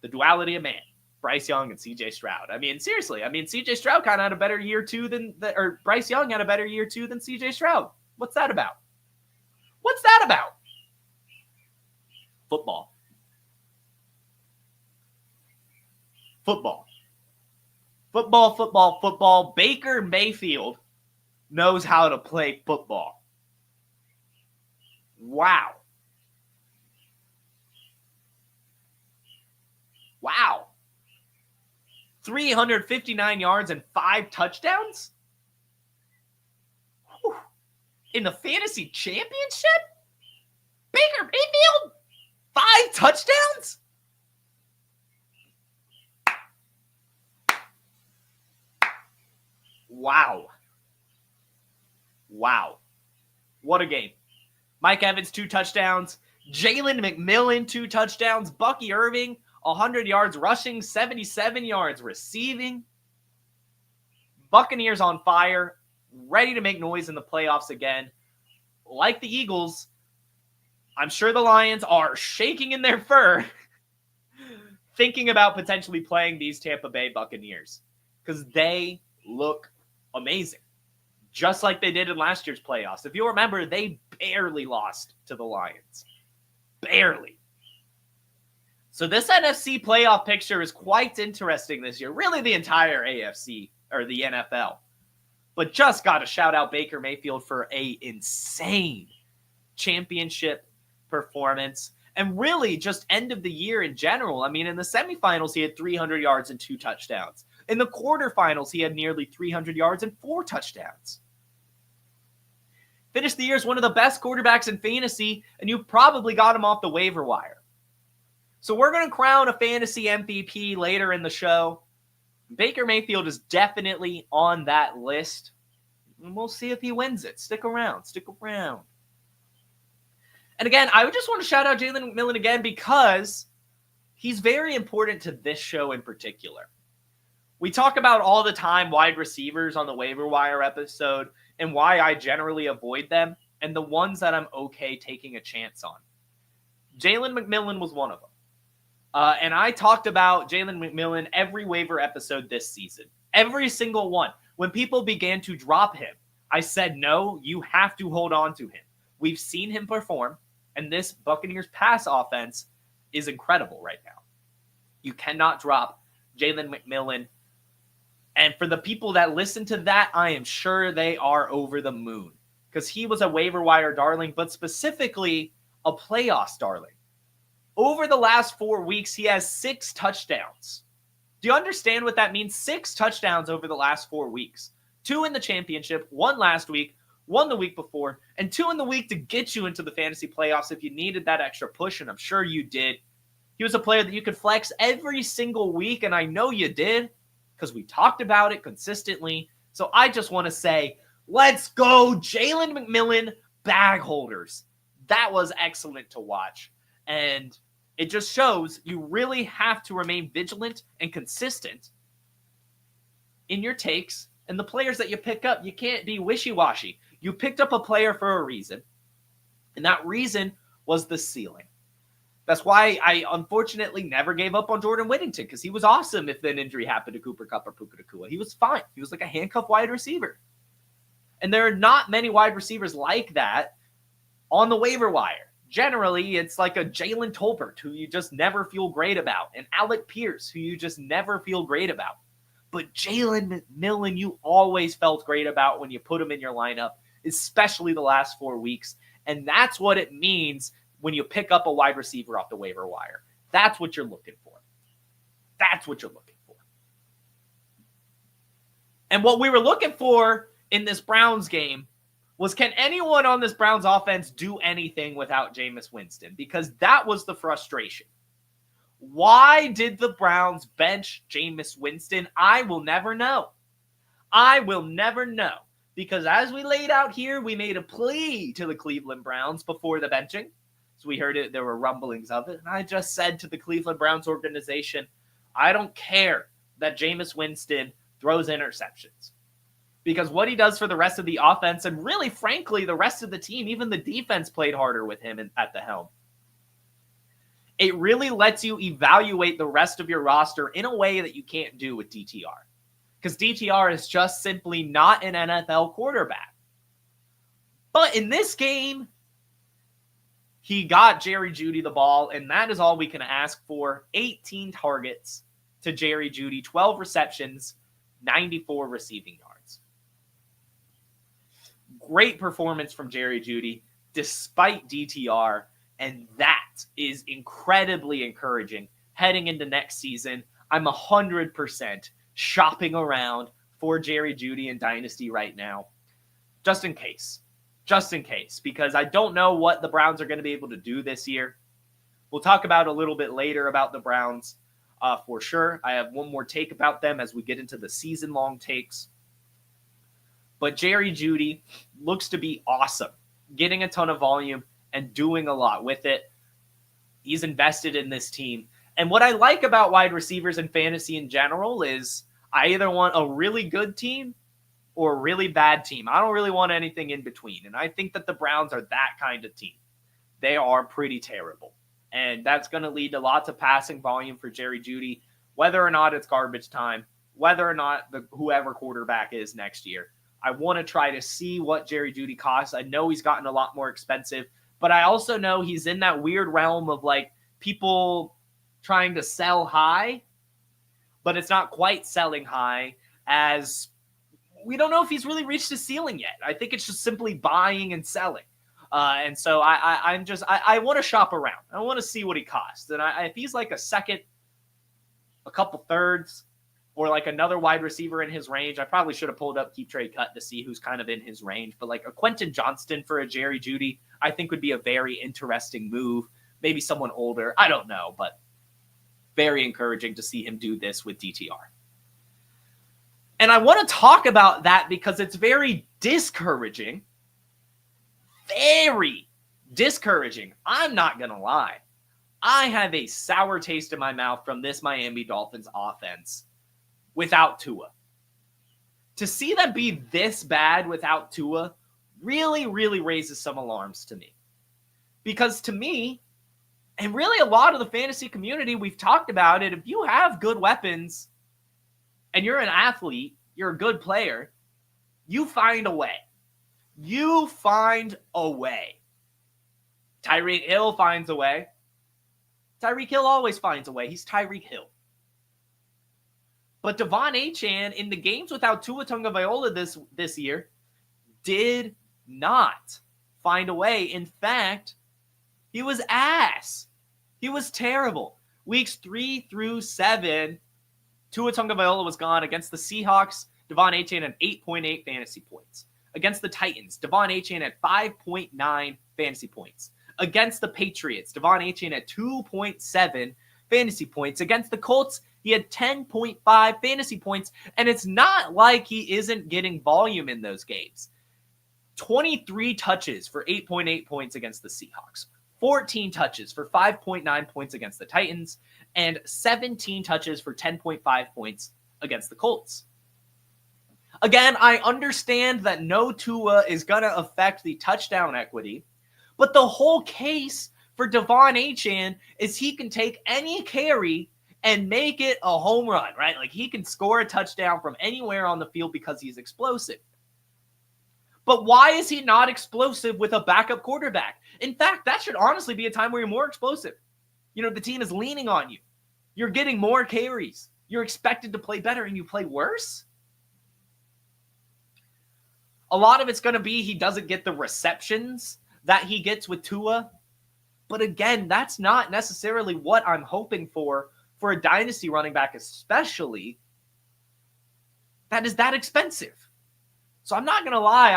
the duality of man, Bryce Young and CJ Stroud. I mean, seriously, CJ Stroud kind of had a better year too or Bryce Young had a better year too than CJ Stroud. What's that about? What's that about? Football. Baker Mayfield knows how to play football. Wow. 359 yards and 5 touchdowns? Whew. In the fantasy championship? Baker Mayfield? 5 touchdowns? Wow. What a game. Mike Evans, 2 touchdowns. Jalen McMillan, 2 touchdowns. Bucky Irving, 100 yards rushing, 77 yards receiving. Buccaneers on fire, ready to make noise in the playoffs again. Like the Eagles, I'm sure the Lions are shaking in their fur thinking about potentially playing these Tampa Bay Buccaneers because they look amazing, just like they did in last year's playoffs. If you remember, they barely lost to the Lions. Barely. So this NFC playoff picture is quite interesting this year. Really the entire AFC or the NFL. But just got to shout out Baker Mayfield for a insane championship performance. And really just end of the year in general. I mean, in the semifinals, he had 300 yards and 2 touchdowns. In the quarterfinals, he had nearly 300 yards and 4 touchdowns. Finished the year as one of the best quarterbacks in fantasy, and you probably got him off the waiver wire. So we're going to crown a fantasy MVP later in the show. Baker Mayfield is definitely on that list. And we'll see if he wins it. Stick around. And again, I would just want to shout out Jalen McMillan again because he's very important to this show in particular. We talk about all the time wide receivers on the waiver wire episode and why I generally avoid them and the ones that I'm okay taking a chance on. Jalen McMillan was one of them. And I talked about Jalen McMillan every waiver episode this season. Every single one. When people began to drop him, I said, no, you have to hold on to him. We've seen him perform, and this Buccaneers pass offense is incredible right now. You cannot drop Jalen McMillan. And for the people that listen to that, I am sure they are over the moon. Because he was a waiver wire darling, but specifically a playoffs darling. Over the last 4 weeks, he has 6 touchdowns. Do you understand what that means? 6 touchdowns over the last 4 weeks. 2 in the championship, 1 last week, 1 the week before, and 2 in the week to get you into the fantasy playoffs if you needed that extra push, and I'm sure you did. He was a player that you could flex every single week, and I know you did because we talked about it consistently. So I just want to say, let's go, Jalen McMillan bag holders. That was excellent to watch. And it just shows you really have to remain vigilant and consistent in your takes and the players that you pick up. You can't be wishy-washy. You picked up a player for a reason, and that reason was the ceiling. That's why I unfortunately never gave up on Jordan Whittington because he was awesome if an injury happened to Cooper Kupp or Puka Nacua. He was fine. He was like a handcuff wide receiver. And there are not many wide receivers like that on the waiver wire. Generally, it's like a Jalen Tolbert, who you just never feel great about, and Alec Pierce, who you just never feel great about. But Jalen McMillan, you always felt great about when you put him in your lineup, especially the last 4 weeks. And that's what it means when you pick up a wide receiver off the waiver wire. That's what you're looking for. And what we were looking for in this Browns game was, can anyone on this Browns offense do anything without Jameis Winston? Because that was the frustration. Why did the Browns bench Jameis Winston? I will never know. Because as we laid out here, we made a plea to the Cleveland Browns before the benching. So we heard it, there were rumblings of it. And I just said to the Cleveland Browns organization, I don't care that Jameis Winston throws interceptions. Because what he does for the rest of the offense, and really, frankly, the rest of the team, even the defense played harder with him at the helm. It really lets you evaluate the rest of your roster in a way that you can't do with DTR. Because DTR is just simply not an NFL quarterback. But in this game, he got Jerry Jeudy the ball, and that is all we can ask for. 18 targets to Jerry Jeudy, 12 receptions, 94 receiving yards. Great performance from Jerry Jeudy, despite DTR, and that is incredibly encouraging heading into next season. I'm 100% shopping around for Jerry Jeudy in Dynasty right now, just in case, because I don't know what the Browns are going to be able to do this year. We'll talk about a little bit later about the Browns for sure. I have one more take about them as we get into the season-long takes. But Jerry Jeudy looks to be awesome, getting a ton of volume and doing a lot with it. He's invested in this team. And what I like about wide receivers and fantasy in general is I either want a really good team or a really bad team. I don't really want anything in between. And I think that the Browns are that kind of team. They are pretty terrible. And that's going to lead to lots of passing volume for Jerry Jeudy, whether or not it's garbage time, whether or not whoever quarterback is next year. I want to try to see what Jerry Jeudy costs. I know he's gotten a lot more expensive, but I also know he's in that weird realm of like people trying to sell high, but it's not quite selling high, as we don't know if he's really reached his ceiling yet. I think it's just simply buying and selling. And so I want to shop around. I want to see what he costs. And if he's like a second, a couple thirds, or like another wide receiver in his range, I probably should have pulled up Keep Trade Cut to see who's kind of in his range. But like a Quentin Johnston for a Jerry Jeudy, I think would be a very interesting move. Maybe someone older. I don't know, but very encouraging to see him do this with DTR. And I want to talk about that because it's very discouraging. Very discouraging. I'm not going to lie. I have a sour taste in my mouth from this Miami Dolphins offense without Tua. To see them be this bad without Tua really, really raises some alarms to me. Because to me, and really a lot of the fantasy community, we've talked about it, if you have good weapons and you're an athlete, you're a good player, you find a way. You find a way. Tyreek Hill finds a way. Tyreek Hill always finds a way. He's Tyreek Hill. But Devon Achane, in the games without Tua Tagovailoa this year, did not find a way. In fact, he was ass. He was terrible. Weeks 3 through 7, Tua Tagovailoa was gone. Against the Seahawks, Devon Achane had 8.8 fantasy points. Against the Titans, Devon Achane had 5.9 fantasy points. Against the Patriots, Devon Achane had 2.7 fantasy points. Against the Colts, he had 10.5 fantasy points, and it's not like he isn't getting volume in those games. 23 touches for 8.8 points against the Seahawks, 14 touches for 5.9 points against the Titans, and 17 touches for 10.5 points against the Colts. Again, I understand that no Tua is going to affect the touchdown equity, but the whole case for Devon Achane is he can take any carry and make it a home run, right? Like he can score a touchdown from anywhere on the field because he's explosive. But why is he not explosive with a backup quarterback? In fact, that should honestly be a time where you're more explosive. You know, the team is leaning on you. You're getting more carries. You're expected to play better and you play worse? A lot of it's going to be he doesn't get the receptions that he gets with Tua. But again, that's not necessarily what I'm hoping for a dynasty running back, especially that is that expensive. So I'm not going to lie.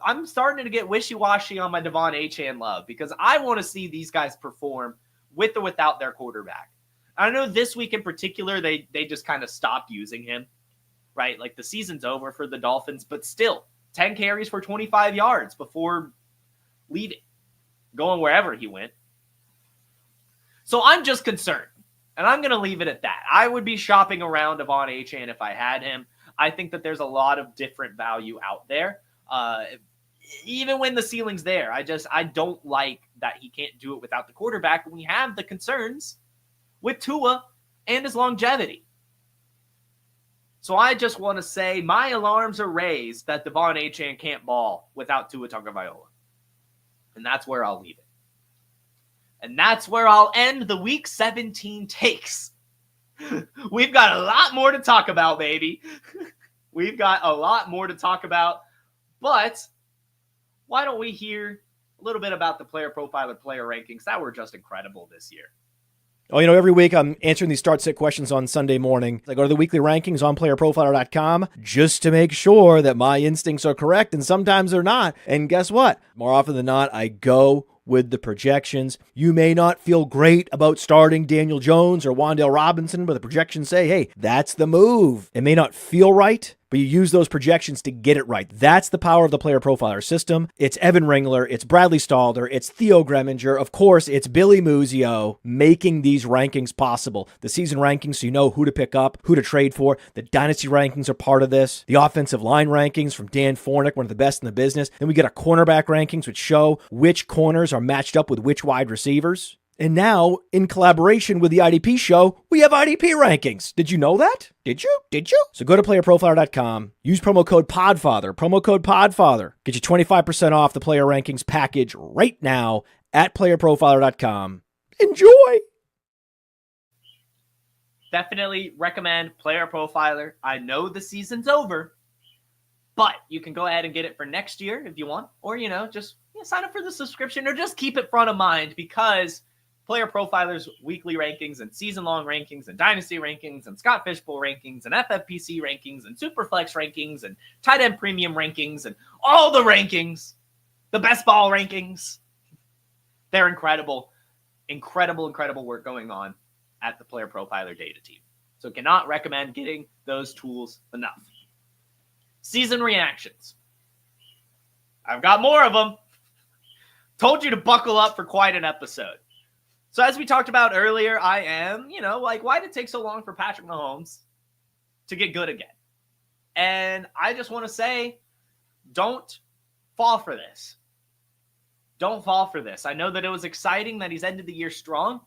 I'm starting to get wishy-washy on my Devon Achane love because I want to see these guys perform with or without their quarterback. I know this week in particular, they just kind of stopped using him, right? Like the season's over for the Dolphins, but still 10 carries for 25 yards before leaving, going wherever he went. So I'm just concerned. And I'm going to leave it at that. I would be shopping around Devon Achane if I had him. I think that there's a lot of different value out there. Even when the ceiling's there, I don't like that he can't do it without the quarterback. We have the concerns with Tua and his longevity. So I just want to say my alarms are raised that Devon Achane can't ball without Tua Tagovailoa. And that's where I'll leave it. And that's where I'll end the Week 17 takes. We've got a lot more to talk about, baby. We've got a lot more to talk about. But why don't we hear a little bit about the Player Profiler player rankings that were just incredible this year? Oh, every week I'm answering these start-sit questions on Sunday morning. I go to the weekly rankings on PlayerProfiler.com just to make sure that my instincts are correct, and sometimes they're not. And guess what? More often than not, I go with the projections. You may not feel great about starting Daniel Jones or Wan'Dale Robinson, but the projections say, hey, that's the move. It may not feel right, but you use those projections to get it right. That's the power of the Player Profiler system. It's Evan Ringler, it's Bradley Stalder, it's Theo Greminger, of course, it's Billy Muzio making these rankings possible. The season rankings, so you know who to pick up, who to trade for. The Dynasty rankings are part of this. The offensive line rankings from Dan Fornick, one of the best in the business. Then we get our cornerback rankings, which show which corners are matched up with which wide receivers. And now, in collaboration with the IDP show, we have IDP rankings. Did you know that? Did you? So go to playerprofiler.com, use promo code PODFATHER. Get you 25% off the player rankings package right now at playerprofiler.com. Enjoy! Definitely recommend Player Profiler. I know the season's over, but you can go ahead and get it for next year if you want. Or, just sign up for the subscription or just keep it front of mind, because Player Profiler's weekly rankings and season-long rankings and dynasty rankings and Scott Fishbowl rankings and FFPC rankings and Superflex rankings and tight end premium rankings and all the rankings, the best ball rankings, they're incredible. Incredible work going on at the Player Profiler data team. So cannot recommend getting those tools enough. Season reactions. I've got more of them. Told you to buckle up for quite an episode. So as we talked about earlier, I am, why did it take so long for Patrick Mahomes to get good again? And I just want to say, don't fall for this. Don't fall for this. I know that it was exciting that he's ended the year strong,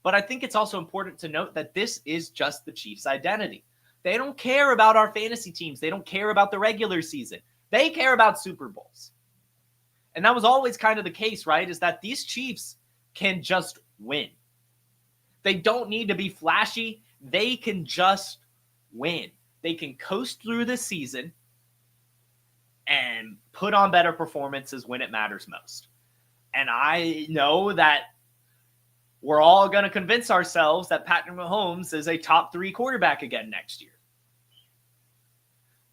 but I think it's also important to note that this is just the Chiefs' identity. They don't care about our fantasy teams. They don't care about the regular season. They care about Super Bowls. And that was always kind of the case, right? Is that these Chiefs can just win. They don't need to be flashy. They can just win. They can coast through the season and put on better performances when it matters most. And I know that we're all going to convince ourselves that Patrick Mahomes is a top 3 quarterback again next year.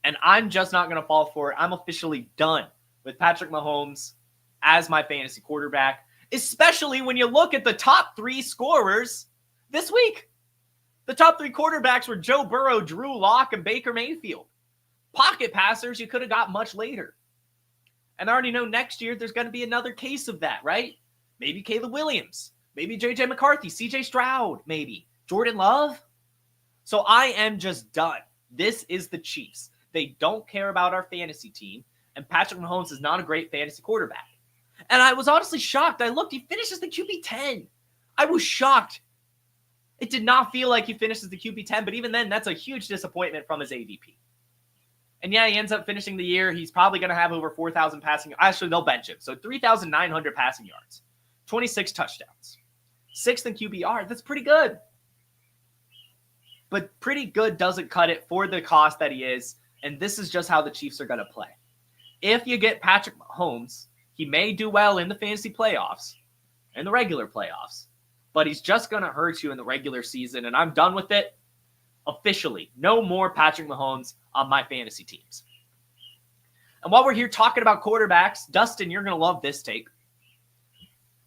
And I'm just not going to fall for it. I'm officially done with Patrick Mahomes as my fantasy quarterback, especially when you look at the top 3 scorers this week. The top 3 quarterbacks were Joe Burrow, Drew Lock, and Baker Mayfield. Pocket passers you could have got much later. And I already know next year there's going to be another case of that, right? Maybe Caleb Williams. Maybe J.J. McCarthy. C.J. Stroud, maybe. Jordan Love. So I am just done. This is the Chiefs. They don't care about our fantasy team. And Patrick Mahomes is not a great fantasy quarterback. And I was honestly shocked. I looked, he finishes the QB 10. I was shocked. It did not feel like he finishes the QB 10, but even then, that's a huge disappointment from his ADP. And yeah, he ends up finishing the year. He's probably going to have over 4,000 passing. Actually, they'll bench him. So 3,900 passing yards, 26 touchdowns, 6th in QBR. That's pretty good. But pretty good doesn't cut it for the cost that he is. And this is just how the Chiefs are going to play. If you get Patrick Mahomes, he may do well in the fantasy playoffs and the regular playoffs, but he's just going to hurt you in the regular season. And I'm done with it. Officially, no more Patrick Mahomes on my fantasy teams. And while we're here talking about quarterbacks, Dustin, you're going to love this take.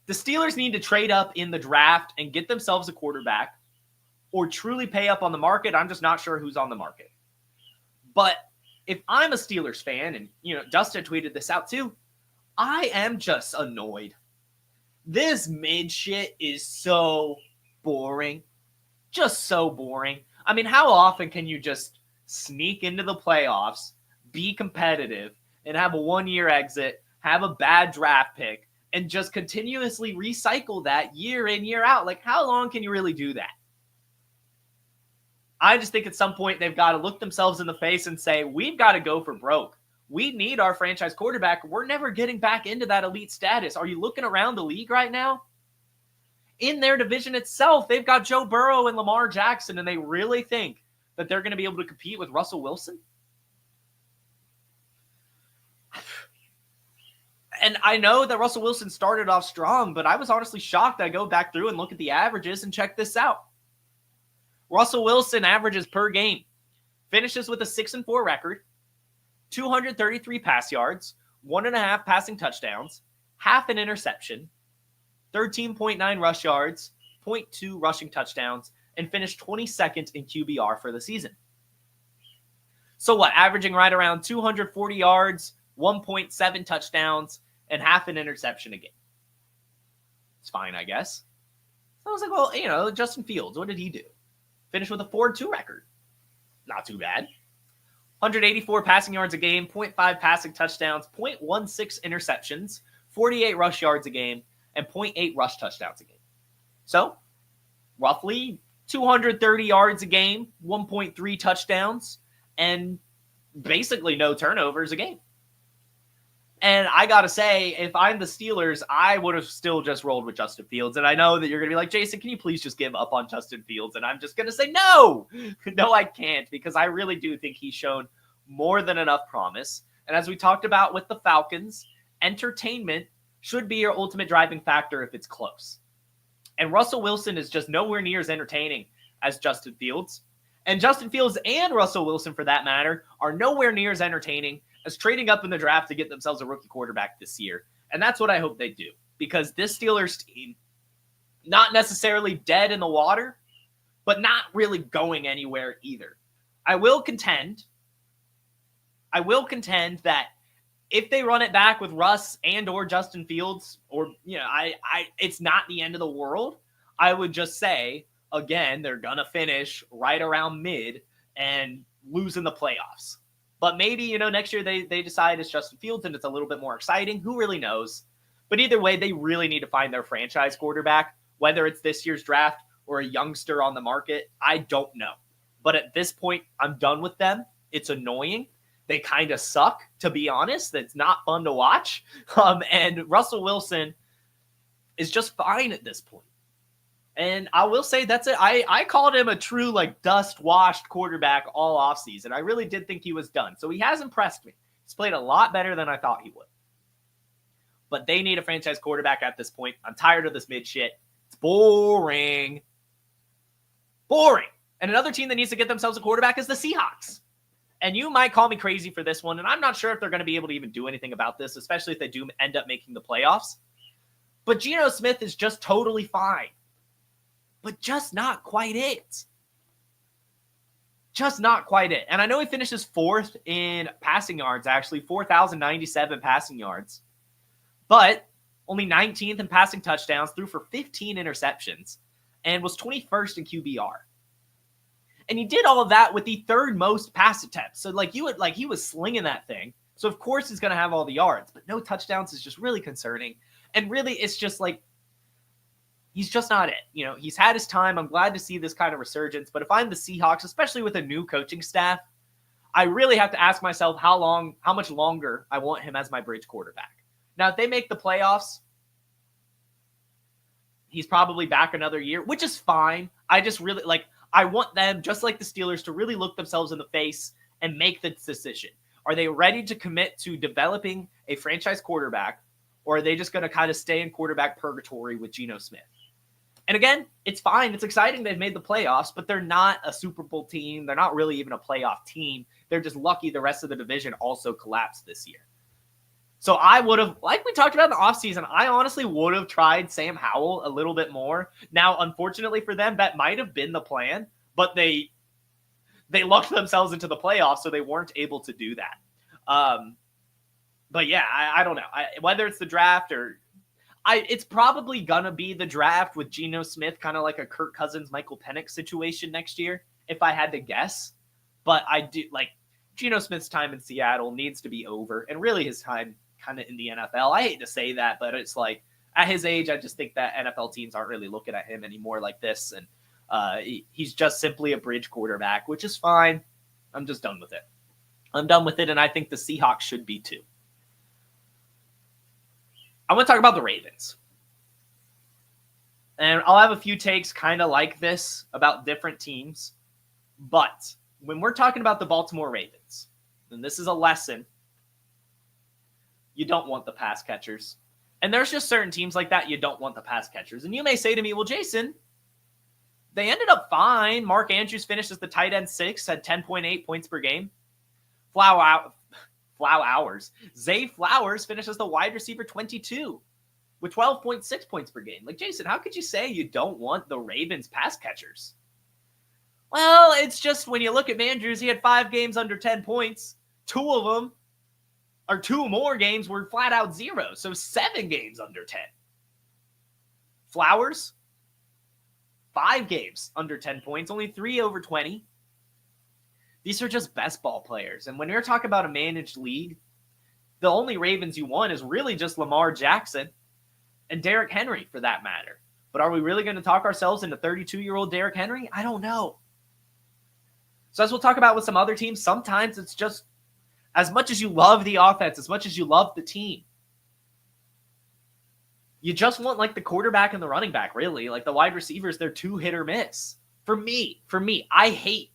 The Steelers need to trade up in the draft and get themselves a quarterback or truly pay up on the market. I'm just not sure who's on the market. But if I'm a Steelers fan, and Dustin tweeted this out too, I am just annoyed. This mid shit is so boring. Just so boring. I mean, how often can you just sneak into the playoffs, be competitive, and have a one-year exit, have a bad draft pick, and just continuously recycle that year in, year out? Like, how long can you really do that? I just think at some point they've got to look themselves in the face and say, we've got to go for broke. We need our franchise quarterback. We're never getting back into that elite status. Are you looking around the league right now? In their division itself, they've got Joe Burrow and Lamar Jackson, and they really think that they're going to be able to compete with Russell Wilson? And I know that Russell Wilson started off strong, but I was honestly shocked. I go back through and look at the averages and check this out. Russell Wilson averages per game, finishes with a 6-4 record, 233 pass yards, 1.5 passing touchdowns, half an interception, 13.9 rush yards, 0.2 rushing touchdowns, and finished 22nd in QBR for the season. So what? Averaging right around 240 yards, 1.7 touchdowns, and half an interception a game. It's fine, I guess. So I was like, well, Justin Fields, what did he do? Finished with a 4-2 record. Not too bad. 184 passing yards a game, 0.5 passing touchdowns, 0.16 interceptions, 48 rush yards a game, and 0.8 rush touchdowns a game. So, roughly 230 yards a game, 1.3 touchdowns, and basically no turnovers a game. And I got to say, if I'm the Steelers, I would have still just rolled with Justin Fields. And I know that you're going to be like, Jason, can you please just give up on Justin Fields? And I'm just going to say, no, I can't, because I really do think he's shown more than enough promise. And as we talked about with the Falcons, entertainment should be your ultimate driving factor if it's close. And Russell Wilson is just nowhere near as entertaining as Justin Fields. And Justin Fields and Russell Wilson, for that matter, are nowhere near as entertaining as trading up in the draft to get themselves a rookie quarterback this year. And that's what I hope they do, because this Steelers team, not necessarily dead in the water, but not really going anywhere either. I will contend that if they run it back with Russ and or Justin Fields, or, it's not the end of the world. I would just say, again, they're going to finish right around mid and lose in the playoffs. But maybe, next year they decide it's Justin Fields and it's a little bit more exciting. Who really knows? But either way, they really need to find their franchise quarterback, whether it's this year's draft or a youngster on the market. I don't know. But at this point, I'm done with them. It's annoying. They kind of suck, to be honest. It's not fun to watch. And Russell Wilson is just fine at this point. And I will say that's it. I called him a true, dust-washed quarterback all offseason. I really did think he was done. So he has impressed me. He's played a lot better than I thought he would. But they need a franchise quarterback at this point. I'm tired of this mid shit. It's boring. Boring. And another team that needs to get themselves a quarterback is the Seahawks. And you might call me crazy for this one, and I'm not sure if they're going to be able to even do anything about this, especially if they do end up making the playoffs. But Geno Smith is just totally fine. But just not quite it. Just not quite it. And I know he finishes fourth in passing yards, actually, 4,097 passing yards. But only 19th in passing touchdowns, threw for 15 interceptions, and was 21st in QBR. And he did all of that with the third most pass attempts. So he was slinging that thing. So of course he's going to have all the yards, but no touchdowns is just really concerning. And really it's just he's just not it. He's had his time. I'm glad to see this kind of resurgence. But if I'm the Seahawks, especially with a new coaching staff, I really have to ask myself how much longer I want him as my bridge quarterback. Now, if they make the playoffs, he's probably back another year, which is fine. I just really I want them, just like the Steelers, to really look themselves in the face and make the decision. Are they ready to commit to developing a franchise quarterback, or are they just going to kind of stay in quarterback purgatory with Geno Smith? And again, it's fine. It's exciting they've made the playoffs, but they're not a Super Bowl team. They're not really even a playoff team. They're just lucky the rest of the division also collapsed this year. So I would have, like we talked about in the offseason, I honestly would have tried Sam Howell a little bit more. Now, unfortunately for them, that might have been the plan, but they lucked themselves into the playoffs, so they weren't able to do that. But yeah, I don't know. Whether it's the draft or It's probably gonna be the draft with Geno Smith, kind of like a Kirk Cousins, Michael Penix situation next year, if I had to guess. But I do like Geno Smith's time in Seattle needs to be over, and really his time kind of in the NFL. I hate to say that, but it's like at his age, I just think that NFL teams aren't really looking at him anymore like this, and he's just simply a bridge quarterback, which is fine. I'm just done with it. I'm done with it, and I think the Seahawks should be too. I want to talk about the Ravens. And I'll have a few takes kind of like this about different teams. But when we're talking about the Baltimore Ravens, and this is a lesson, you don't want the pass catchers. And there's just certain teams like that you don't want the pass catchers. And you may say to me, well, Jason, they ended up fine. Mark Andrews finished as the tight end 6, had 10.8 points per game. Zay Flowers finished as the wide receiver 22 with 12.6 points per game. Like, Jason, how could you say you don't want the Ravens pass catchers? Well, it's just when you look at Andrews, he had 5 games under 10 points. 2 of them, or 2 more games, were flat out 0. So 7 games under 10. Flowers, 5 games under 10 points, only 3 over 20. These are just best ball players. And when you're talking about a managed league, the only Ravens you want is really just Lamar Jackson and Derrick Henry for that matter. But are we really going to talk ourselves into 32-year-old Derrick Henry? I don't know. So as we'll talk about with some other teams, sometimes it's just as much as you love the offense, as much as you love the team, you just want like the quarterback and the running back, really. Like the wide receivers, they're too hit or miss. For me, I hate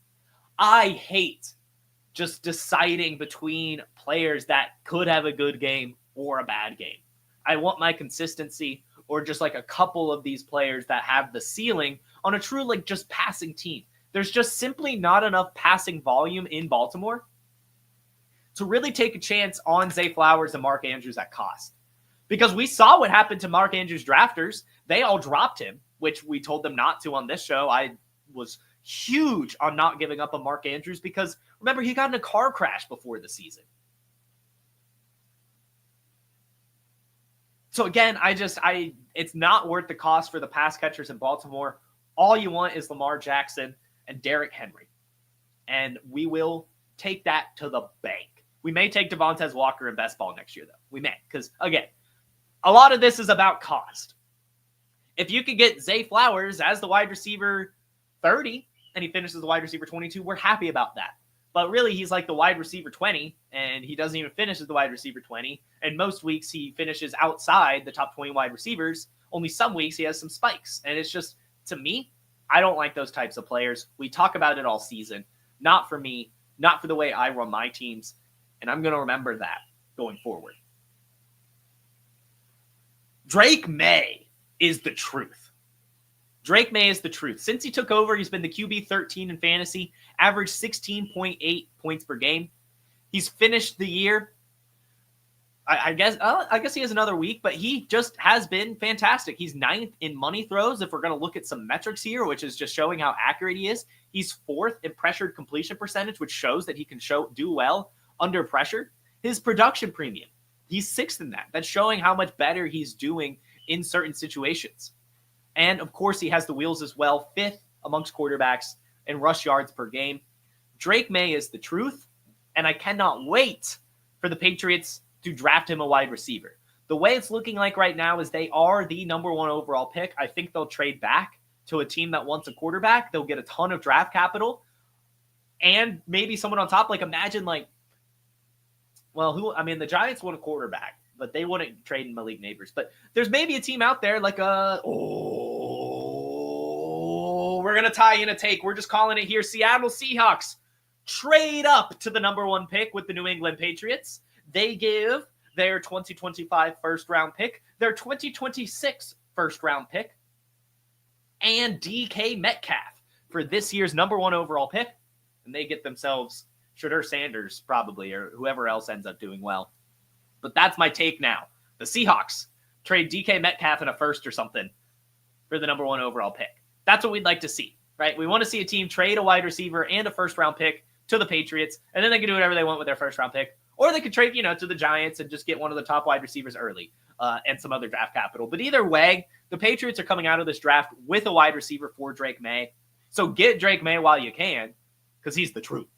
just deciding between players that could have a good game or a bad game. I want my consistency or just like a couple of these players that have the ceiling on a true like just passing team. There's just simply not enough passing volume in Baltimore to really take a chance on Zay Flowers and Mark Andrews at cost. Because we saw what happened to Mark Andrews drafters. They all dropped him, which we told them not to on this show. I was huge on not giving up on Mark Andrews because, remember, he got in a car crash before the season. So again, it's not worth the cost for the pass catchers in Baltimore. All you want is Lamar Jackson and Derrick Henry. And we will take that to the bank. We may take Devontae Walker in best ball next year, though. We may. Because, again, a lot of this is about cost. If you could get Zay Flowers as the wide receiver 30 and he finishes the wide receiver 22, we're happy about that. But really, he's like the wide receiver 20, and he doesn't even finish as the wide receiver 20. And most weeks, he finishes outside the top 20 wide receivers. Only some weeks, he has some spikes. And it's just, to me, I don't like those types of players. We talk about it all season. Not for me, not for the way I run my teams. And I'm going to remember that going forward. Drake May is the truth. Drake May is the truth. Since he took over, he's been the QB 13 in fantasy, averaged 16.8 points per game. He's finished the year. I guess he has another week, but he just has been fantastic. He's 9th in money throws. If we're going to look at some metrics here, which is just showing how accurate he is, he's 4th in pressured completion percentage, which shows that he can do well under pressure. His production premium, he's 6th in that. That's showing how much better he's doing in certain situations. And, of course, he has the wheels as well, 5th amongst quarterbacks in rush yards per game. Drake May is the truth, and I cannot wait for the Patriots to draft him a wide receiver. The way it's looking like right now is they are the number 1 overall pick. I think they'll trade back to a team that wants a quarterback. They'll get a ton of draft capital and maybe someone on top. Like, imagine, like, the Giants want a quarterback, but they wouldn't trade in Malik Neighbors. But there's maybe a team out there like we're going to tie in a take. We're just calling it here. Seattle Seahawks trade up to the number 1 pick with the New England Patriots. They give their 2025 first-round pick, their 2026 first-round pick, and DK Metcalf for this year's number 1 overall pick. And they get themselves Shedeur Sanders probably, or whoever else ends up doing well. But that's my take now. The Seahawks trade DK Metcalf in a first or something for the number 1 overall pick. That's what we'd like to see, right? We want to see a team trade a wide receiver and a first-round pick to the Patriots, and then they can do whatever they want with their first-round pick. Or they could trade, to the Giants and just get one of the top wide receivers early. and some other draft capital. But either way, the Patriots are coming out of this draft with a wide receiver for Drake May. So get Drake May while you can, because he's the truth.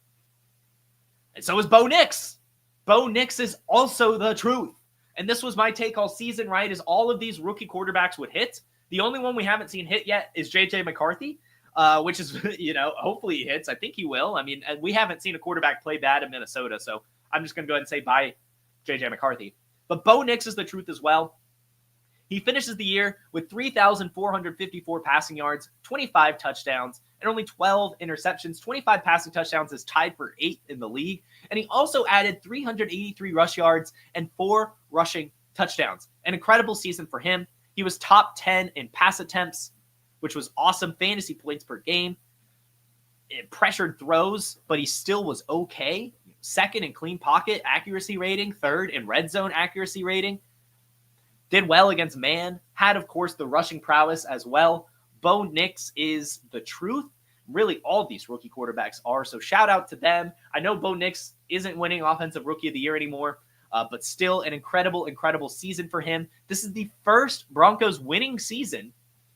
And so is Bo Nix. Bo Nix is also the truth. And this was my take all season, right? Is all of these rookie quarterbacks would hit. The only one we haven't seen hit yet is J.J. McCarthy, which is, hopefully he hits. I think he will. I mean, we haven't seen a quarterback play bad in Minnesota, so I'm just going to go ahead and say bye, J.J. McCarthy. But Bo Nix is the truth as well. He finishes the year with 3,454 passing yards, 25 touchdowns, and only 12 interceptions. 25 passing touchdowns is tied for 8th in the league. And he also added 383 rush yards and 4 rushing touchdowns. An incredible season for him. He was top 10 in pass attempts, which was awesome. Fantasy points per game. It pressured throws, but he still was okay. 2nd in clean pocket accuracy rating, 3rd in red zone accuracy rating. Did well against man. Had, of course, the rushing prowess as well. Bo Nix is the truth. Really, all these rookie quarterbacks are. So shout out to them. I know Bo Nix isn't winning Offensive Rookie of the Year anymore, but still an incredible, incredible season for him. This is the first Broncos winning season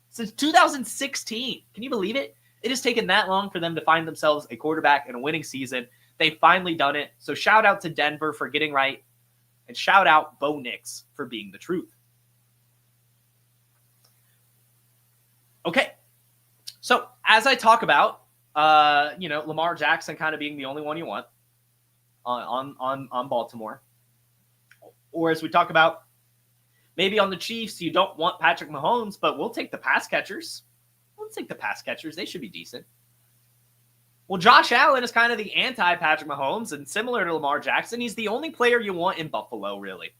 since 2016. Can you believe it? It has taken that long for them to find themselves a quarterback in a winning season. They've finally done it. So shout out to Denver for getting right. And shout out Bo Nix for being the truth. Okay, so as I talk about, Lamar Jackson kind of being the only one you want on Baltimore, or as we talk about, maybe on the Chiefs, you don't want Patrick Mahomes, but we'll take the pass catchers. We'll take the pass catchers. They should be decent. Well, Josh Allen is kind of the anti-Patrick Mahomes, and similar to Lamar Jackson, he's the only player you want in Buffalo, really.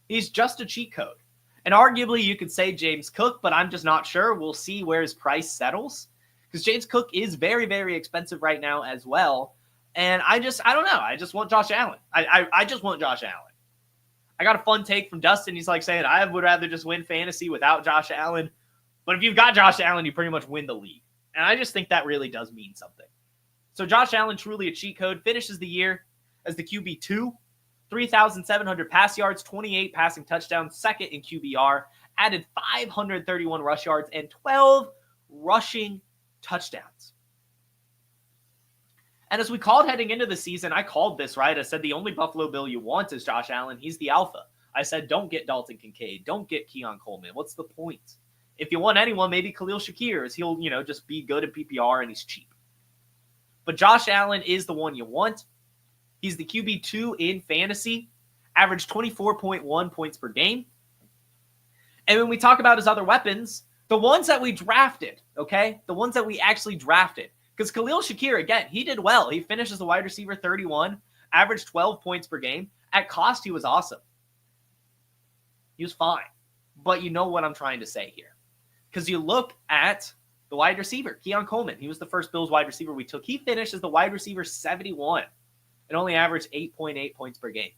He's just a cheat code. And arguably, you could say James Cook, but I'm just not sure. We'll see where his price settles. Because James Cook is very, very expensive right now as well. And I don't know. I just want Josh Allen. I just want Josh Allen. I got a fun take from Dustin. He's like saying, I would rather just win fantasy without Josh Allen. But if you've got Josh Allen, you pretty much win the league. And I just think that really does mean something. So Josh Allen, truly a cheat code, finishes the year as the QB2. 3,700 pass yards, 28 passing touchdowns, 2nd in QBR, added 531 rush yards and 12 rushing touchdowns. And as we called heading into the season, I called this, right? I said the only Buffalo Bill you want is Josh Allen. He's the alpha. I said don't get Dalton Kincaid. Don't get Keon Coleman. What's the point? If you want anyone, maybe Khalil Shakir, as he'll, just be good in PPR and he's cheap. But Josh Allen is the one you want. He's the QB2 in fantasy, averaged 24.1 points per game. And when we talk about his other weapons, the ones that we drafted, okay? The ones that we actually drafted. Because Khalil Shakir, again, he did well. He finished as a wide receiver 31, averaged 12 points per game. At cost, he was awesome. He was fine. But you know what I'm trying to say here. Because you look at the wide receiver, Keon Coleman. He was the first Bills wide receiver we took. He finished as the wide receiver 71. And only averaged 8.8 points per game.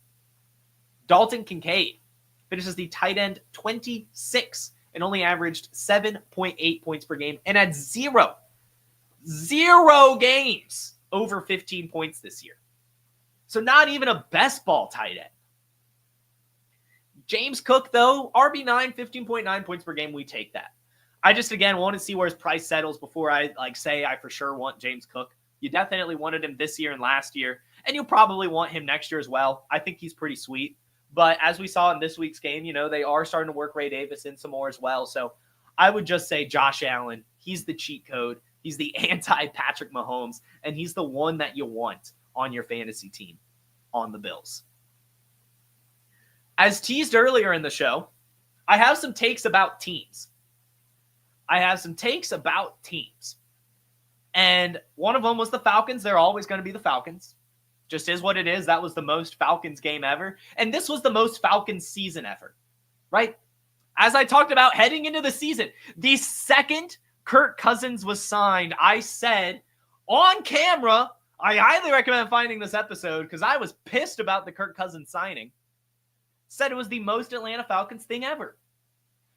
Dalton Kincaid finishes the tight end 26 and only averaged 7.8 points per game and had zero games over 15 points this year. So not even a best ball tight end. James Cook, though, RB9, 15.9 points per game. We take that. I just, again, want to see where his price settles before I say I for sure want James Cook. You definitely wanted him this year and last year. And you'll probably want him next year as well. I think he's pretty sweet. But as we saw in this week's game, they are starting to work Ray Davis in some more as well. So I would just say Josh Allen, he's the cheat code. He's the anti-Patrick Mahomes. And he's the one that you want on your fantasy team on the Bills. As teased earlier in the show, I have some takes about teams. And one of them was the Falcons. They're always going to be the Falcons. Just is what it is. That was the most Falcons game ever. And this was the most Falcons season ever, right? As I talked about heading into the season, the second Kirk Cousins was signed, I said on camera, I highly recommend finding this episode because I was pissed about the Kirk Cousins signing, said it was the most Atlanta Falcons thing ever.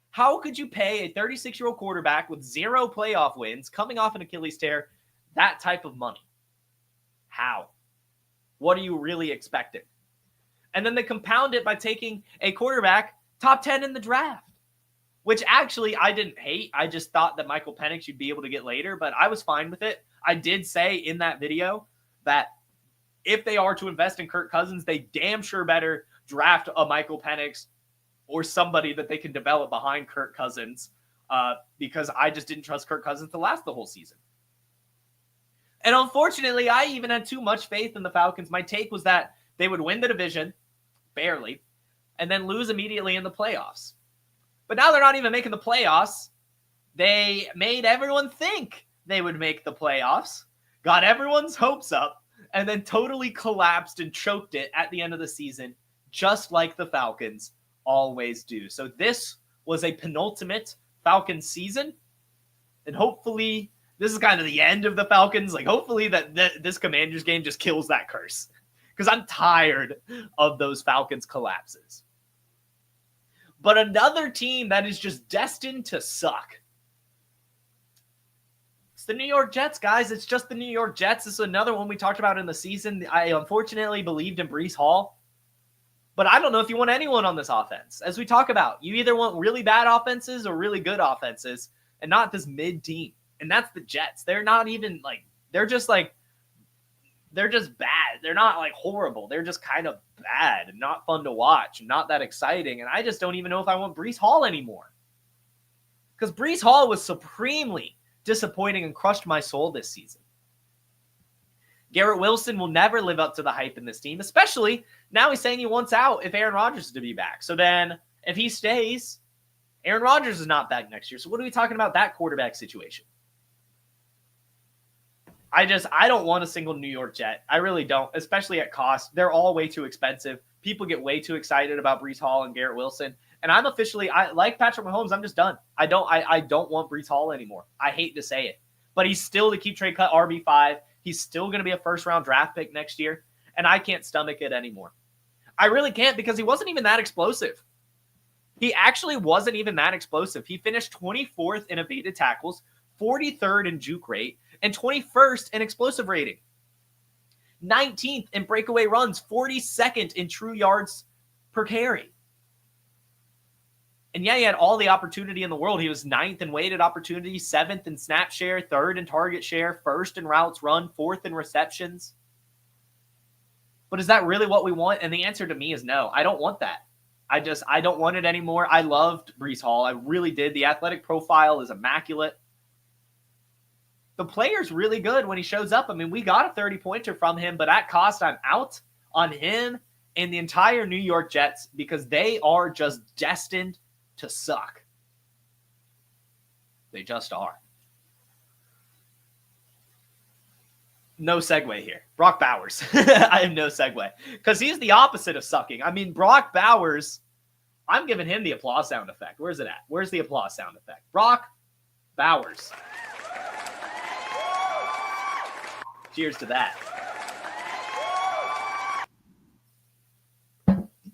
How could you pay a 36-year-old quarterback with 0 playoff wins coming off an Achilles tear that type of money? How? What are you really expecting? And then they compound it by taking a quarterback Top 10 in the draft. Which actually I didn't hate. I just thought that Michael Penix you'd be able to get later, but I was fine with it. I did say in that video that if they are to invest in Kirk Cousins, they damn sure better draft a Michael Penix or somebody that they can develop behind Kirk Cousins, because I just didn't trust Kirk Cousins to last the whole season. And unfortunately, I even had too much faith in the Falcons. My take was that they would win the division, barely, and then lose immediately in the playoffs. But now they're not even making the playoffs. They made everyone think they would make the playoffs, got everyone's hopes up, and then totally collapsed and choked it at the end of the season, just like the Falcons always do. So this was a penultimate Falcons season, and hopefully this is kind of the end of the Falcons. Like, hopefully that this Commanders game just kills that curse, because I'm tired of those Falcons collapses. But another team that is just destined to suck. It's the New York Jets, guys. It's just the New York Jets. This is another one we talked about in the season. I unfortunately believed in Breece Hall. But I don't know if you want anyone on this offense. As we talk about, you either want really bad offenses or really good offenses, and not this mid team. And that's the Jets. They're not even like, they're just bad. They're not like horrible. They're just kind of bad and not fun to watch and not that exciting. And I just don't even know if I want Breece Hall anymore. Because Breece Hall was supremely disappointing and crushed my soul this season. Garrett Wilson will never live up to the hype in this team, especially now he's saying he wants out if Aaron Rodgers is to be back. So then if he stays, Aaron Rodgers is not back next year. So what are we talking about that quarterback situation? I don't want a single New York Jet. I really don't, especially at cost. They're all way too expensive. People get way too excited about Breece Hall and Garrett Wilson. And I'm officially, like Patrick Mahomes, I'm just done. I don't want Breece Hall anymore. I hate to say it. But he's still the keep trade cut RB5. He's still going to be a first-round draft pick next year. And I can't stomach it anymore. I really can't, because he wasn't even that explosive. He actually wasn't even that explosive. He finished 24th in evaded tackles, 43rd in juke rate, and 21st in explosive rating. 19th in breakaway runs, 42nd in true yards per carry. And yeah, he had all the opportunity in the world. He was 9th in weighted opportunity, 7th in snap share, 3rd in target share, 1st in routes run, 4th in receptions. But is that really what we want? And the answer to me is no. I don't want that. I don't want it anymore. I loved Breece Hall. I really did. The athletic profile is immaculate. The player's really good when he shows up. I mean, we got a 30-pointer from him, but at cost, I'm out on him and the entire New York Jets, because they are just destined to suck. They just are. No segue here. Brock Bowers. I have no segue, because he's the opposite of sucking. I mean, Brock Bowers, I'm giving him the applause sound effect. Where's it at? Where's the applause sound effect? Brock Bowers. Cheers to that.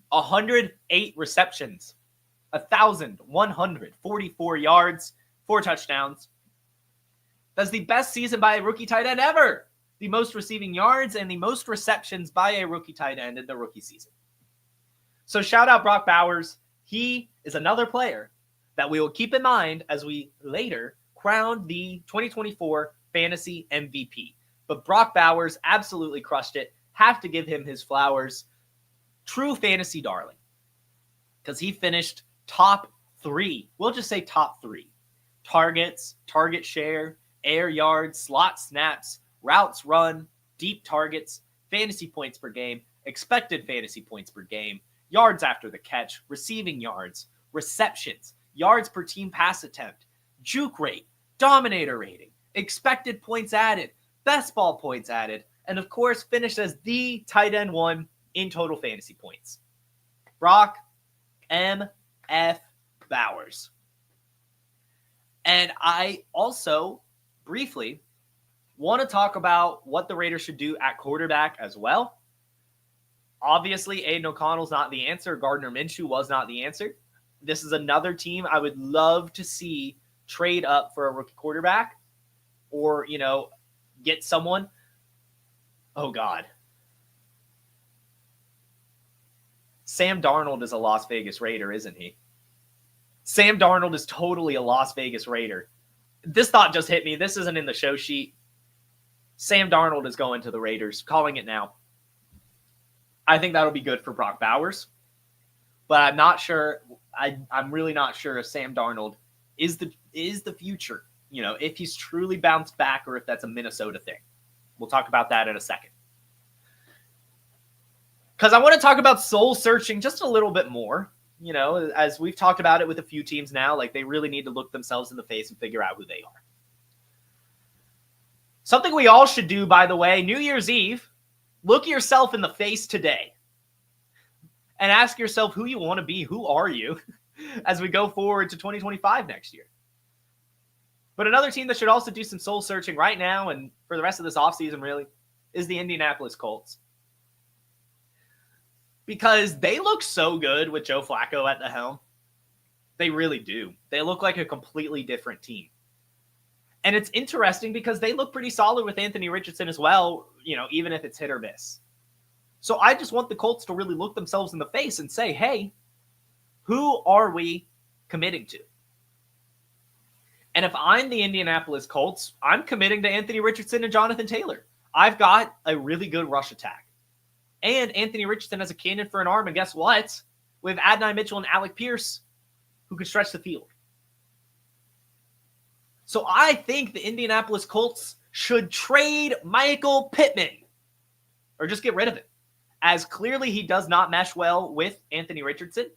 108 receptions, 1,144 yards, 4 touchdowns. That's the best season by a rookie tight end ever. The most receiving yards and the most receptions by a rookie tight end in the rookie season. So shout out Brock Bowers. He is another player that we will keep in mind as we later crown the 2024 Fantasy MVP. But Brock Bowers absolutely crushed it. Have to give him his flowers. True fantasy darling. Because he finished top 3. We'll just say top 3. Targets, target share, air yards, slot snaps, routes run, deep targets, fantasy points per game, expected fantasy points per game, yards after the catch, receiving yards, receptions, yards per team pass attempt, juke rate, dominator rating, expected points added, best ball points added, and of course finished as the tight end 1 in total fantasy points. Brock M.F. Bowers. And I also briefly want to talk about what the Raiders should do at quarterback as well. Obviously, Aiden O'Connell's not the answer. Gardner Minshew was not the answer. This is another team I would love to see trade up for a rookie quarterback, or, get someone. Oh, God. Sam Darnold is a Las Vegas Raider, isn't he? Sam Darnold is totally a Las Vegas Raider. This thought just hit me. This isn't in the show sheet. Sam Darnold is going to the Raiders. Calling it now. I think that'll be good for Brock Bowers. But I'm not sure. I'm really not sure if Sam Darnold is the future. You know, if he's truly bounced back or if that's a Minnesota thing. We'll talk about that in a second. Because I want to talk about soul searching just a little bit more. You know, as we've talked about it with a few teams now, like they really need to look themselves in the face and figure out who they are. Something we all should do, by the way, New Year's Eve, look yourself in the face today and ask yourself who you want to be. Who are you as we go forward to 2025 next year? But another team that should also do some soul searching right now and for the rest of this offseason really is the Indianapolis Colts. Because they look so good with Joe Flacco at the helm. They really do. They look like a completely different team. And it's interesting because they look pretty solid with Anthony Richardson as well, you know, even if it's hit or miss. So I just want the Colts to really look themselves in the face and say, hey, who are we committing to? And if I'm the Indianapolis Colts, I'm committing to Anthony Richardson and Jonathan Taylor. I've got a really good rush attack. And Anthony Richardson has a cannon for an arm. And guess what? We have Adonai Mitchell and Alec Pierce who can stretch the field. So I think the Indianapolis Colts should trade Michael Pittman. Or just get rid of him. As clearly he does not mesh well with Anthony Richardson.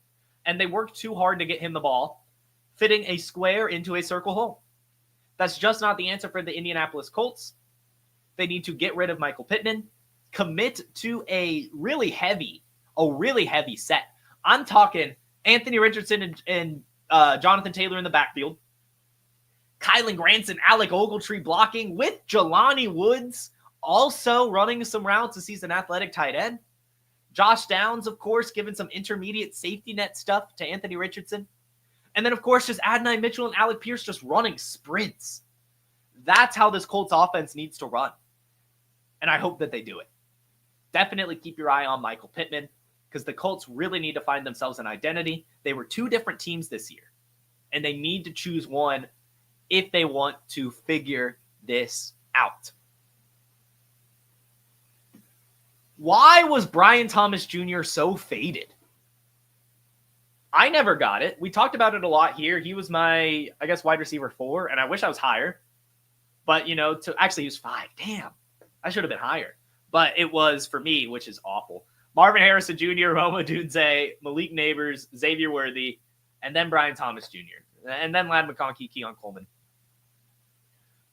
And they worked too hard to get him the ball, fitting a square into a circle hole. That's just not the answer for the Indianapolis Colts. They need to get rid of Michael Pittman. Commit to a really heavy set. I'm talking Anthony Richardson and Jonathan Taylor in the backfield. Kylan Granson, Alec Ogletree blocking with Jelani Woods also running some routes as he's an athletic tight end. Josh Downs, of course, giving some intermediate safety net stuff to Anthony Richardson. And then, of course, just Adonai Mitchell and Alec Pierce just running sprints. That's how this Colts offense needs to run. And I hope that they do it. Definitely keep your eye on Michael Pittman because the Colts really need to find themselves an identity. They were two different teams this year, and they need to choose one if they want to figure this out. Why was Brian Thomas Jr. so faded? I never got it. We talked about it a lot here. He was my, I guess, wide receiver 4, and I wish I was higher. But, you know, actually he was 5. Damn, I should have been higher. But it was, for me, which is awful, Marvin Harrison Jr., Roma Dunze, Malik Neighbors, Xavier Worthy, and then Brian Thomas Jr., and then Ladd McConkey, Keon Coleman.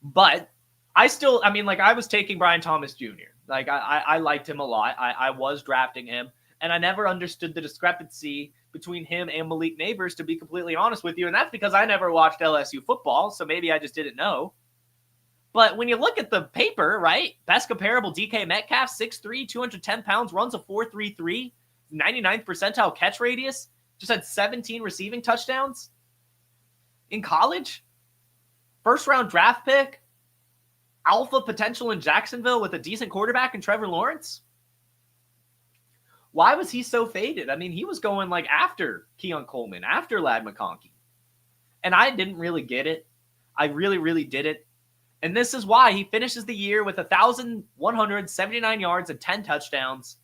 But I was taking Brian Thomas Jr. Like, I liked him a lot. I was drafting him, and I never understood the discrepancy between him and Malik Neighbors, to be completely honest with you, and that's because I never watched LSU football, so maybe I just didn't know. But when you look at the paper, right, best comparable DK Metcalf, 6'3", 210 pounds, runs a 4.33, 99th percentile catch radius, just had 17 receiving touchdowns in college. First-round draft pick, alpha potential in Jacksonville with a decent quarterback in Trevor Lawrence. Why was he so faded? I mean, he was going like after Keon Coleman, after Ladd McConkey. And I didn't really get it. I really, really didn't. And this is why he finishes the year with 1,179 yards and 10 touchdowns.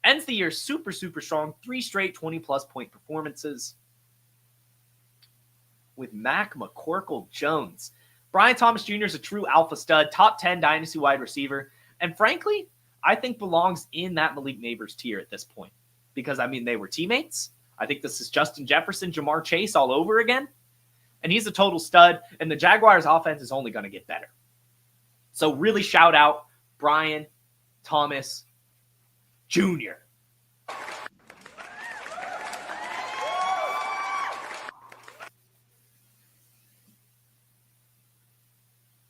Ends the year super, super strong. 3 straight 20-plus point performances. With Mac McCorkle-Jones. Brian Thomas Jr. is a true alpha stud, top 10 dynasty wide receiver. And frankly, I think belongs in that Malik Neighbors tier at this point. Because, I mean, they were teammates. I think this is Justin Jefferson, Jamar Chase all over again. And he's a total stud. And the Jaguars' offense is only going to get better. So really shout out Brian Thomas Jr.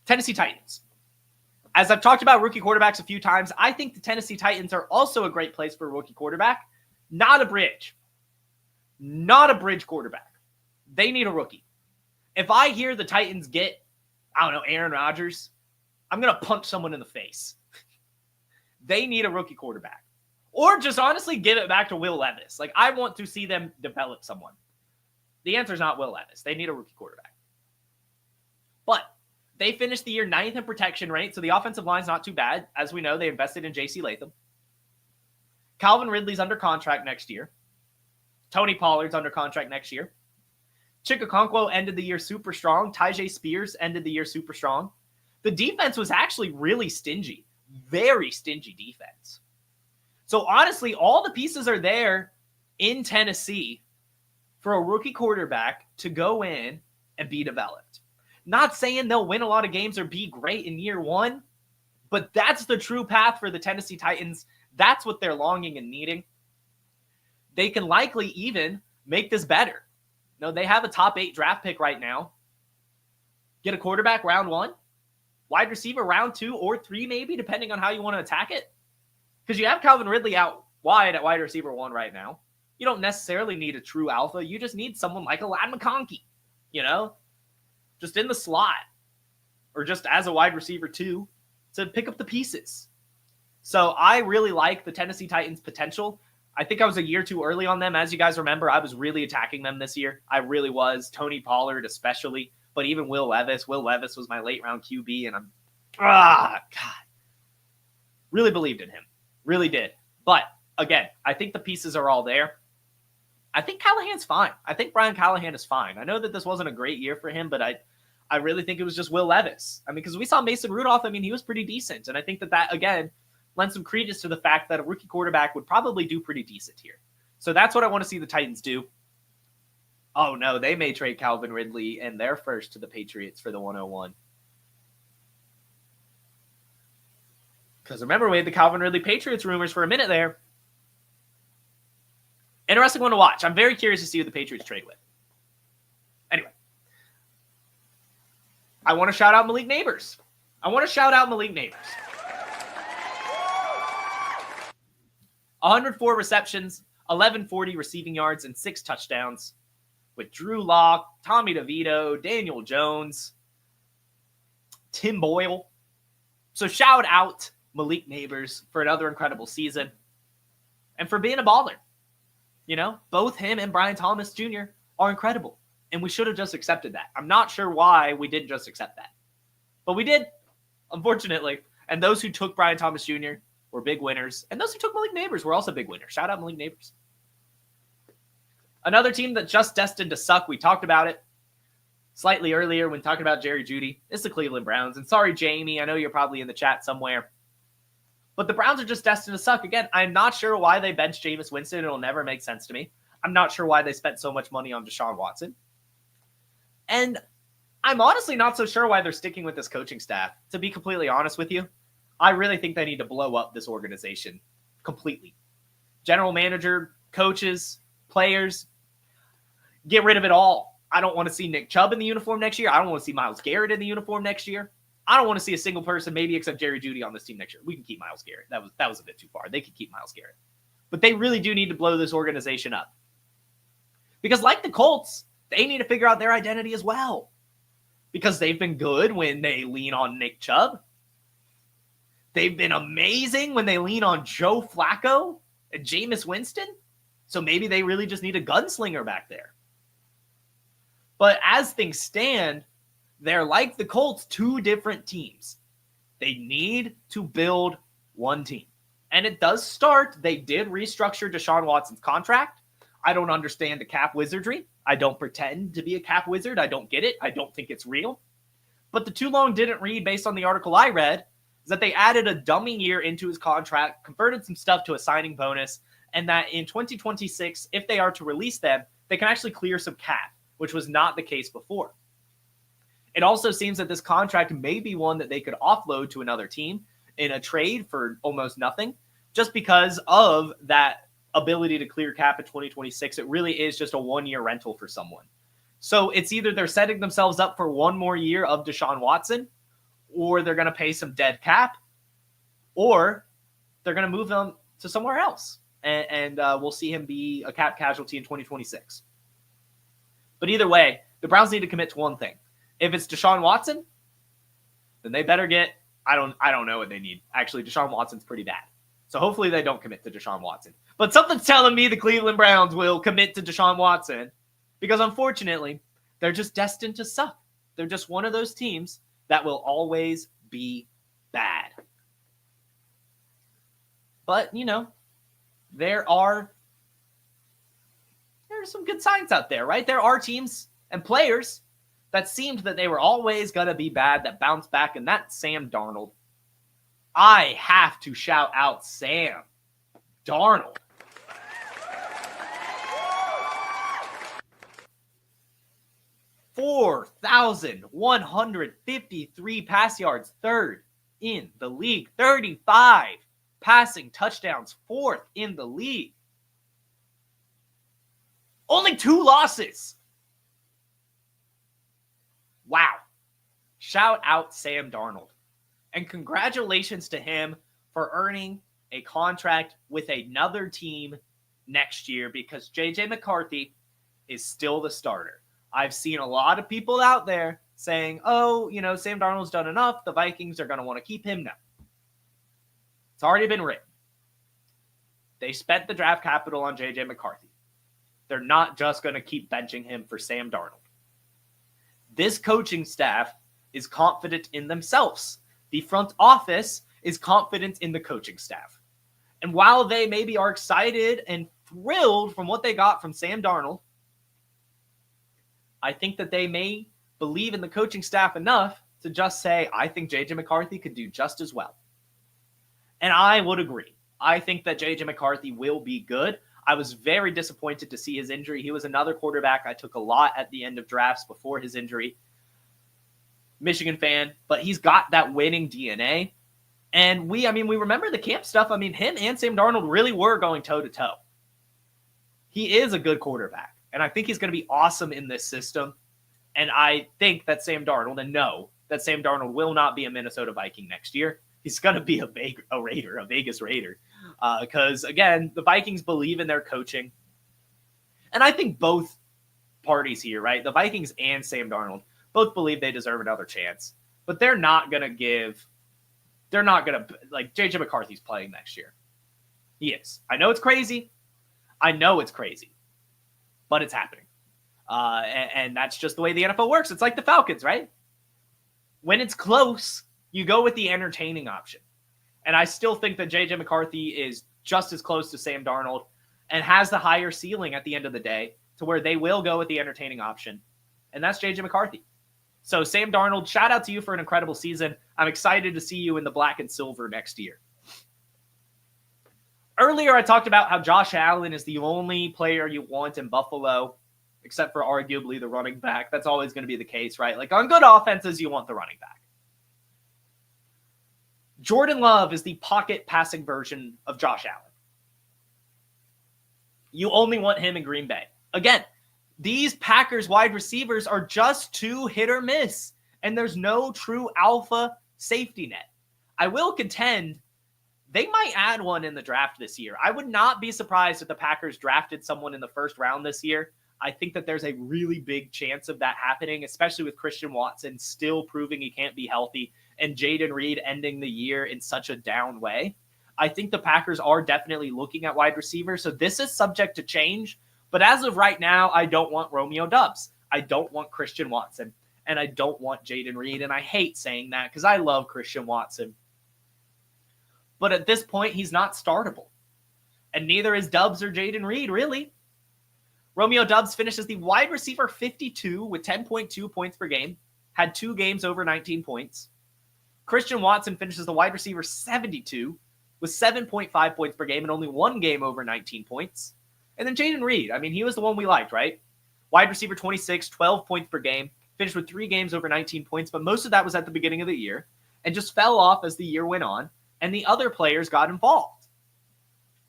Tennessee Titans. As I've talked about rookie quarterbacks a few times, I think the Tennessee Titans are also a great place for a rookie quarterback. Not a bridge. Not a bridge quarterback. They need a rookie. If I hear the Titans get, I don't know, Aaron Rodgers, I'm going to punch someone in the face. They need a rookie quarterback. Or just honestly give it back to Will Levis. Like, I want to see them develop someone. The answer is not Will Levis. They need a rookie quarterback. But they finished the year 9th in protection rate, so the offensive line's not too bad. As we know, they invested in J.C. Latham. Calvin Ridley's under contract next year. Tony Pollard's under contract next year. Chikonkwo ended the year super strong. Tyjae Spears ended the year super strong. The defense was actually really stingy. Very stingy defense. So honestly, all the pieces are there in Tennessee for a rookie quarterback to go in and be developed. Not saying they'll win a lot of games or be great in year one, but that's the true path for the Tennessee Titans. That's what they're longing and needing. They can likely even make this better. No, they have a top 8 draft pick right now. Get a quarterback round 1, wide receiver round 2 or 3 maybe, depending on how you want to attack it. Because you have Calvin Ridley out wide at wide receiver 1 right now. You don't necessarily need a true alpha. You just need someone like a Ladd McConkey, just in the slot or just as a wide receiver 2 to pick up the pieces. So I really like the Tennessee Titans' potential. I think I was a year too early on them. As you guys remember, I was really attacking them this year. I really was. Tony Pollard especially, but even Will Levis. Will Levis was my late round QB, and God. Really believed in him. Really did. But again, I think the pieces are all there. I think Callahan's fine. I think Brian Callahan is fine. I know that this wasn't a great year for him, but I really think it was just Will Levis. I mean, because we saw Mason Rudolph. I mean, he was pretty decent. And I think that again, lends some credence to the fact that a rookie quarterback would probably do pretty decent here. So that's what I want to see the Titans do. Oh, no, they may trade Calvin Ridley and their first to the Patriots for the 101. Because remember, we had the Calvin Ridley Patriots rumors for a minute there. Interesting one to watch. I'm very curious to see who the Patriots trade with. Anyway. I want to shout out Malik Neighbors. 104 receptions, 1140 receiving yards, and 6 touchdowns with Drew Lock, Tommy DeVito, Daniel Jones, Tim Boyle. So shout out Malik Neighbors for another incredible season and for being a baller. Both him and Brian Thomas Jr. are incredible, and we should have just accepted that. I'm not sure why we didn't just accept that, but we did, unfortunately. And those who took Brian Thomas Jr. were big winners. And those who took Malik Neighbors were also big winners. Shout out Malik Neighbors. Another team that just destined to suck. We talked about it slightly earlier when talking about Jerry Jeudy. It's the Cleveland Browns. And sorry, Jamie, I know you're probably in the chat somewhere. But the Browns are just destined to suck. Again, I'm not sure why they benched Jameis Winston. It'll never make sense to me. I'm not sure why they spent so much money on Deshaun Watson. And I'm honestly not so sure why they're sticking with this coaching staff. To be completely honest with you, I really think they need to blow up this organization completely. General manager, coaches, players, get rid of it all. I don't want to see Nick Chubb in the uniform next year. I don't want to see Myles Garrett in the uniform next year. I don't want to see a single person, maybe except Jerry Jeudy, on this team next year. We can keep Myles Garrett. That was a bit too far. They could keep Myles Garrett. But they really do need to blow this organization up. Because like the Colts, they need to figure out their identity as well. Because they've been good when they lean on Nick Chubb. They've been amazing when they lean on Joe Flacco and Jameis Winston. So maybe they really just need a gunslinger back there. But as things stand, they're like the Colts, 2 different teams. They need to build one team. And it does start. They did restructure Deshaun Watson's contract. I don't understand the cap wizardry. I don't pretend to be a cap wizard. I don't get it. I don't think it's real. But the too long didn't read, based on the article I read, is that they added a dummy year into his contract, converted some stuff to a signing bonus, and that in 2026, if they are to release them, they can actually clear some cap, which was not the case before. It also seems that this contract may be one that they could offload to another team in a trade for almost nothing, just because of that ability to clear cap in 2026. It really is just a 1-year rental for someone. So it's either they're setting themselves up for 1 more year of Deshaun Watson, or they're going to pay some dead cap, or they're going to move him to somewhere else. And we'll see him be a cap casualty in 2026. But either way, the Browns need to commit to one thing. If it's Deshaun Watson, then they better get, I don't know what they need. Actually, Deshaun Watson's pretty bad. So hopefully they don't commit to Deshaun Watson. But something's telling me the Cleveland Browns will commit to Deshaun Watson because unfortunately, they're just destined to suck. They're just one of those teams that will always be bad. But, you know, there are some good signs out there, right? There are teams and players that seemed that they were always going to be bad that bounced back, and that's Sam Darnold. I have to shout out Sam Darnold. $4,153 pass yards, third in the league. 35 passing touchdowns, fourth in the league. Only 2 losses. Wow. Shout out Sam Darnold. And congratulations to him for earning a contract with another team next year because J.J. McCarthy is still the starter. I've seen a lot of people out there saying, oh, you know, Sam Darnold's done enough. The Vikings are going to want to keep him now. It's already been written. They spent the draft capital on J.J. McCarthy. They're not just going to keep benching him for Sam Darnold. This coaching staff is confident in themselves. The front office is confident in the coaching staff. And while they maybe are excited and thrilled from what they got from Sam Darnold, I think that they may believe in the coaching staff enough to just say, I think J.J. McCarthy could do just as well. And I would agree. I think that J.J. McCarthy will be good. I was very disappointed to see his injury. He was another quarterback I took a lot at the end of drafts before his injury. Michigan fan, but he's got that winning DNA. And we remember the camp stuff. I mean, him and Sam Darnold really were going toe-to-toe. He is a good quarterback, and I think he's going to be awesome in this system. And I think that Sam Darnold, and know that Sam Darnold will not be a Minnesota Viking next year. He's going to be a Vegas Raider. Because, again, the Vikings believe in their coaching. And I think both parties here, right, the Vikings and Sam Darnold, both believe they deserve another chance. But they're not going to J.J. McCarthy's playing next year. He is. I know it's crazy. But it's happening. And that's just the way the NFL works. It's like the Falcons, right? When it's close, you go with the entertaining option. And I still think that J.J. McCarthy is just as close to Sam Darnold and has the higher ceiling at the end of the day to where they will go with the entertaining option. And that's J.J. McCarthy. So Sam Darnold, shout out to you for an incredible season. I'm excited to see you in the black and silver next year. Earlier, I talked about how Josh Allen is the only player you want in Buffalo, except for arguably the running back. That's always going to be the case, right? Like on good offenses, you want the running back. Jordan Love is the pocket passing version of Josh Allen. You only want him in Green Bay. Again, these Packers wide receivers are just too hit or miss, and there's no true alpha safety net. I will contend they might add one in the draft this year. I would not be surprised if the Packers drafted someone in the first round this year. I think that there's a really big chance of that happening, especially with Christian Watson still proving he can't be healthy and Jaden Reed ending the year in such a down way. I think the Packers are definitely looking at wide receivers, so this is subject to change. But as of right now, I don't want Romeo Doubs. I don't want Christian Watson. And I don't want Jaden Reed. And I hate saying that because I love Christian Watson. But at this point, he's not startable. And neither is Doubs or Jaden Reed, really. Romeo Doubs finishes the wide receiver 52 with 10.2 points per game. Had 2 games over 19 points. Christian Watson finishes the wide receiver 72 with 7.5 points per game and only 1 game over 19 points. And then Jaden Reed, he was the one we liked, right? Wide receiver 26, 12 points per game, finished with 3 games over 19 points, but most of that was at the beginning of the year and just fell off as the year went on, and the other players got involved.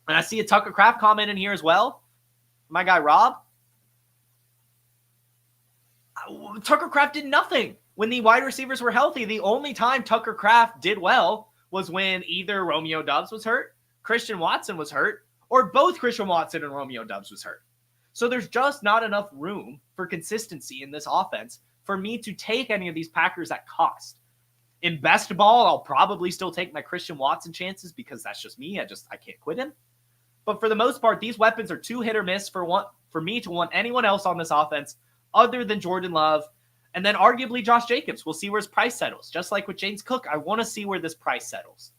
And I see a Tucker Kraft comment in here as well. My guy, Rob. Tucker Kraft did nothing when the wide receivers were healthy. The only time Tucker Kraft did well was when either Romeo Doubs was hurt, Christian Watson was hurt, or both Christian Watson and Romeo Doubs was hurt. So there's just not enough room for consistency in this offense for me to take any of these Packers at cost. In best ball, I'll probably still take my Christian Watson chances because that's just me. I can't quit him. But for the most part, these weapons are too hit or miss for me to want anyone else on this offense other than Jordan Love. And then arguably Josh Jacobs. We'll see where his price settles. Just like with James Cook, I want to see where this price settles.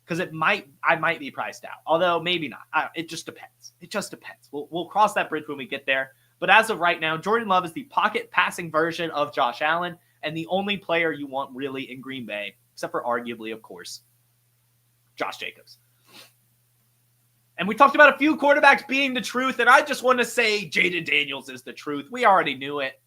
Because I might be priced out. Although maybe not. It just depends. It just depends. We'll cross that bridge when we get there. But as of right now, Jordan Love is the pocket passing version of Josh Allen and the only player you want really in Green Bay, except for arguably, of course, Josh Jacobs. And we talked about a few quarterbacks being the truth, and I just want to say Jaden Daniels is the truth. We already knew it.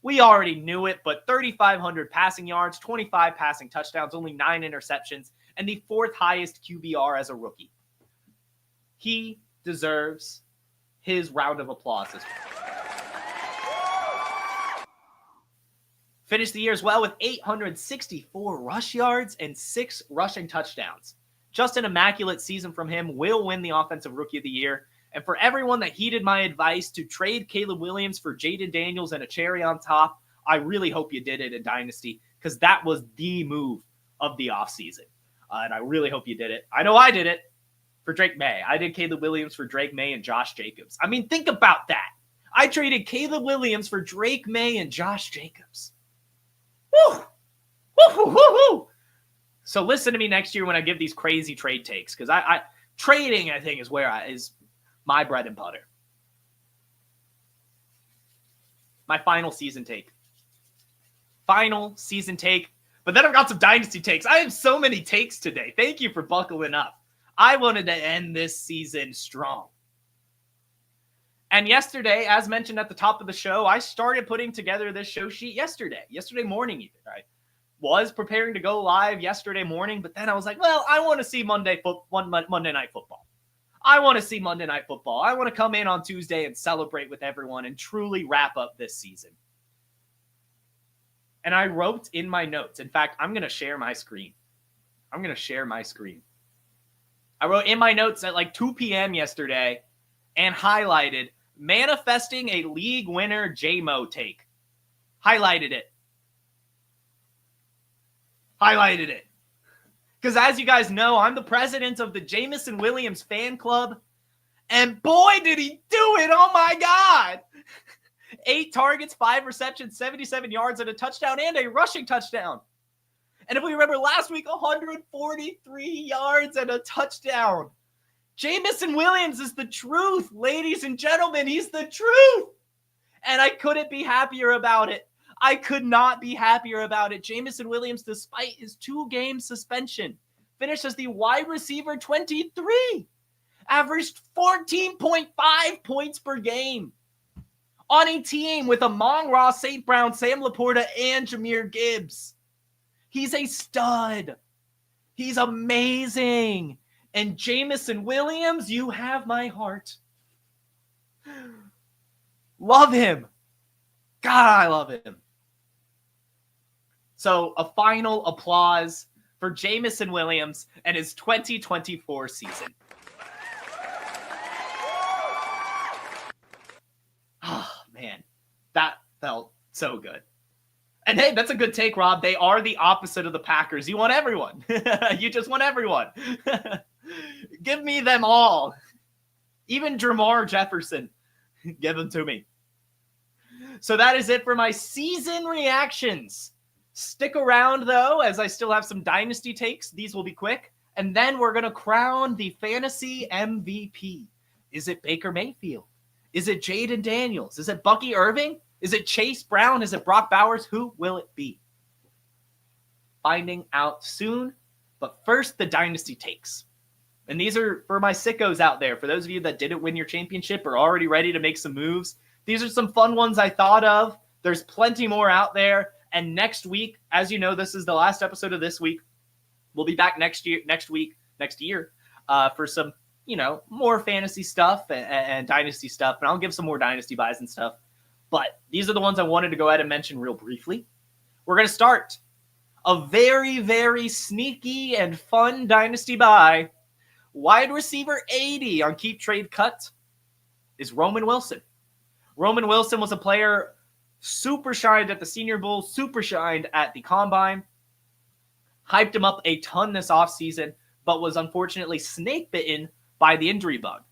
But 3,500 passing yards, 25 passing touchdowns, only 9 interceptions, and the 4th highest QBR as a rookie. He deserves his round of applause this week. Finished the year as well with 864 rush yards and 6 rushing touchdowns. Just an immaculate season from him. Will win the Offensive Rookie of the Year. And for everyone that heeded my advice to trade Caleb Williams for Jaden Daniels and a cherry on top, I really hope you did it in Dynasty because that was the move of the offseason. And I really hope you did it. I know I did it for Drake May. I did Caleb Williams for Drake May and Josh Jacobs. I mean, think about that. I traded Caleb Williams for Drake May and Josh Jacobs. Woo! Woo, woo, woo, woo. So listen to me next year when I give these crazy trade takes because trading, I think, is my bread and butter. My final season take. But then I've got some dynasty takes. I have so many takes today. Thank you for buckling up. I wanted to end this season strong. And yesterday, as mentioned at the top of the show, I started putting together this show sheet yesterday morning even. I was preparing to go live yesterday morning, but then I was like, well, I want to see Monday Night Football. I want to see Monday Night Football. I want to come in on Tuesday and celebrate with everyone and truly wrap up this season. And I wrote in my notes. In fact, I'm going to share my screen. I wrote in my notes at like 2 p.m. yesterday and highlighted manifesting a league winner J-Mo take. Highlighted it. Because as you guys know, I'm the president of the Jameson Williams fan club. And boy, did he do it. Oh my God. 8 targets, 5 receptions, 77 yards, and a touchdown and a rushing touchdown. And if we remember last week, 143 yards and a touchdown. Jameson Williams is the truth, ladies and gentlemen. He's the truth. And I couldn't be happier about it. I could not be happier about it. Jameson Williams, despite his 2-game suspension, finished as the wide receiver 23, averaged 14.5 points per game on a team with Amon-Ra, St. Brown, Sam Laporta, and Jahmyr Gibbs. He's a stud. He's amazing. And Jameson Williams, you have my heart. Love him. God, I love him. So a final applause for Jameson Williams and his 2024 season. Oh, man. That felt so good. And hey, that's a good take, Rob. They are the opposite of the Packers. You want everyone. You just want everyone. Give me them all. Even Jamar Jefferson. Give them to me. So that is it for my season reactions. Stick around, though, as I still have some dynasty takes. These will be quick. And then we're going to crown the fantasy MVP. Is it Baker Mayfield? Is it Jaden Daniels? Is it Bucky Irving? Is it Chase Brown? Is it Brock Bowers? Who will it be? Finding out soon. But first, the dynasty takes. And these are for my sickos out there. For those of you that didn't win your championship or already ready to make some moves, these are some fun ones I thought of. There's plenty more out there. And next week, as you know, this is the last episode of this week. We'll be back next year for some, more fantasy stuff and dynasty stuff. And I'll give some more dynasty buys and stuff. But these are the ones I wanted to go ahead and mention real briefly. We're going to start a very, very sneaky and fun dynasty buy. Wide receiver 80 on Keep Trade Cut is Roman Wilson. Roman Wilson was a player super shined at the Senior Bowl, super shined at the Combine. Hyped him up a ton this offseason, but was unfortunately snake bitten by the injury bug.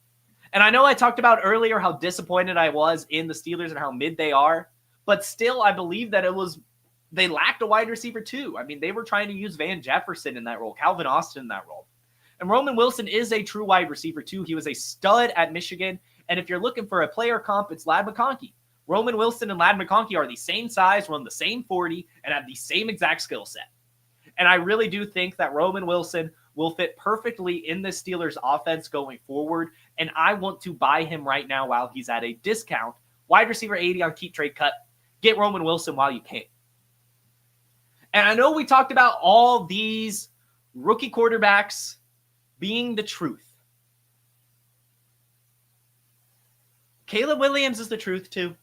And I know I talked about earlier how disappointed I was in the Steelers and how mid they are, but still I believe that they lacked a wide receiver too. I mean, they were trying to use Van Jefferson in that role, Calvin Austin in that role. And Roman Wilson is a true wide receiver too. He was a stud at Michigan. And if you're looking for a player comp, it's Ladd McConkey. Roman Wilson and Ladd McConkey are the same size, run the same 40, and have the same exact skill set. And I really do think that Roman Wilson will fit perfectly in the Steelers offense going forward. And I want to buy him right now while he's at a discount. Wide receiver 80 on Keep Trade Cut. Get Roman Wilson while you can. And I know we talked about all these rookie quarterbacks being the truth. Caleb Williams is the truth too.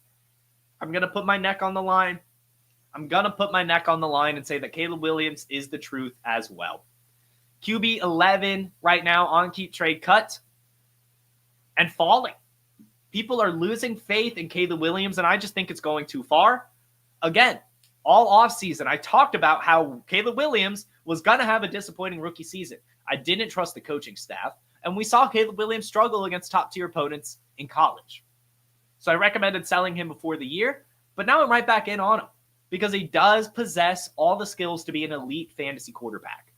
I'm going to put my neck on the line. I'm going to put my neck on the line and say that Caleb Williams is the truth as well. QB 11 right now on Keep Trade Cut and falling. People are losing faith in Caleb Williams, and I just think it's going too far. Again, all offseason, I talked about how Caleb Williams was going to have a disappointing rookie season. I didn't trust the coaching staff, and we saw Caleb Williams struggle against top-tier opponents in college. So I recommended selling him before the year, but now I'm right back in on him because he does possess all the skills to be an elite fantasy quarterback.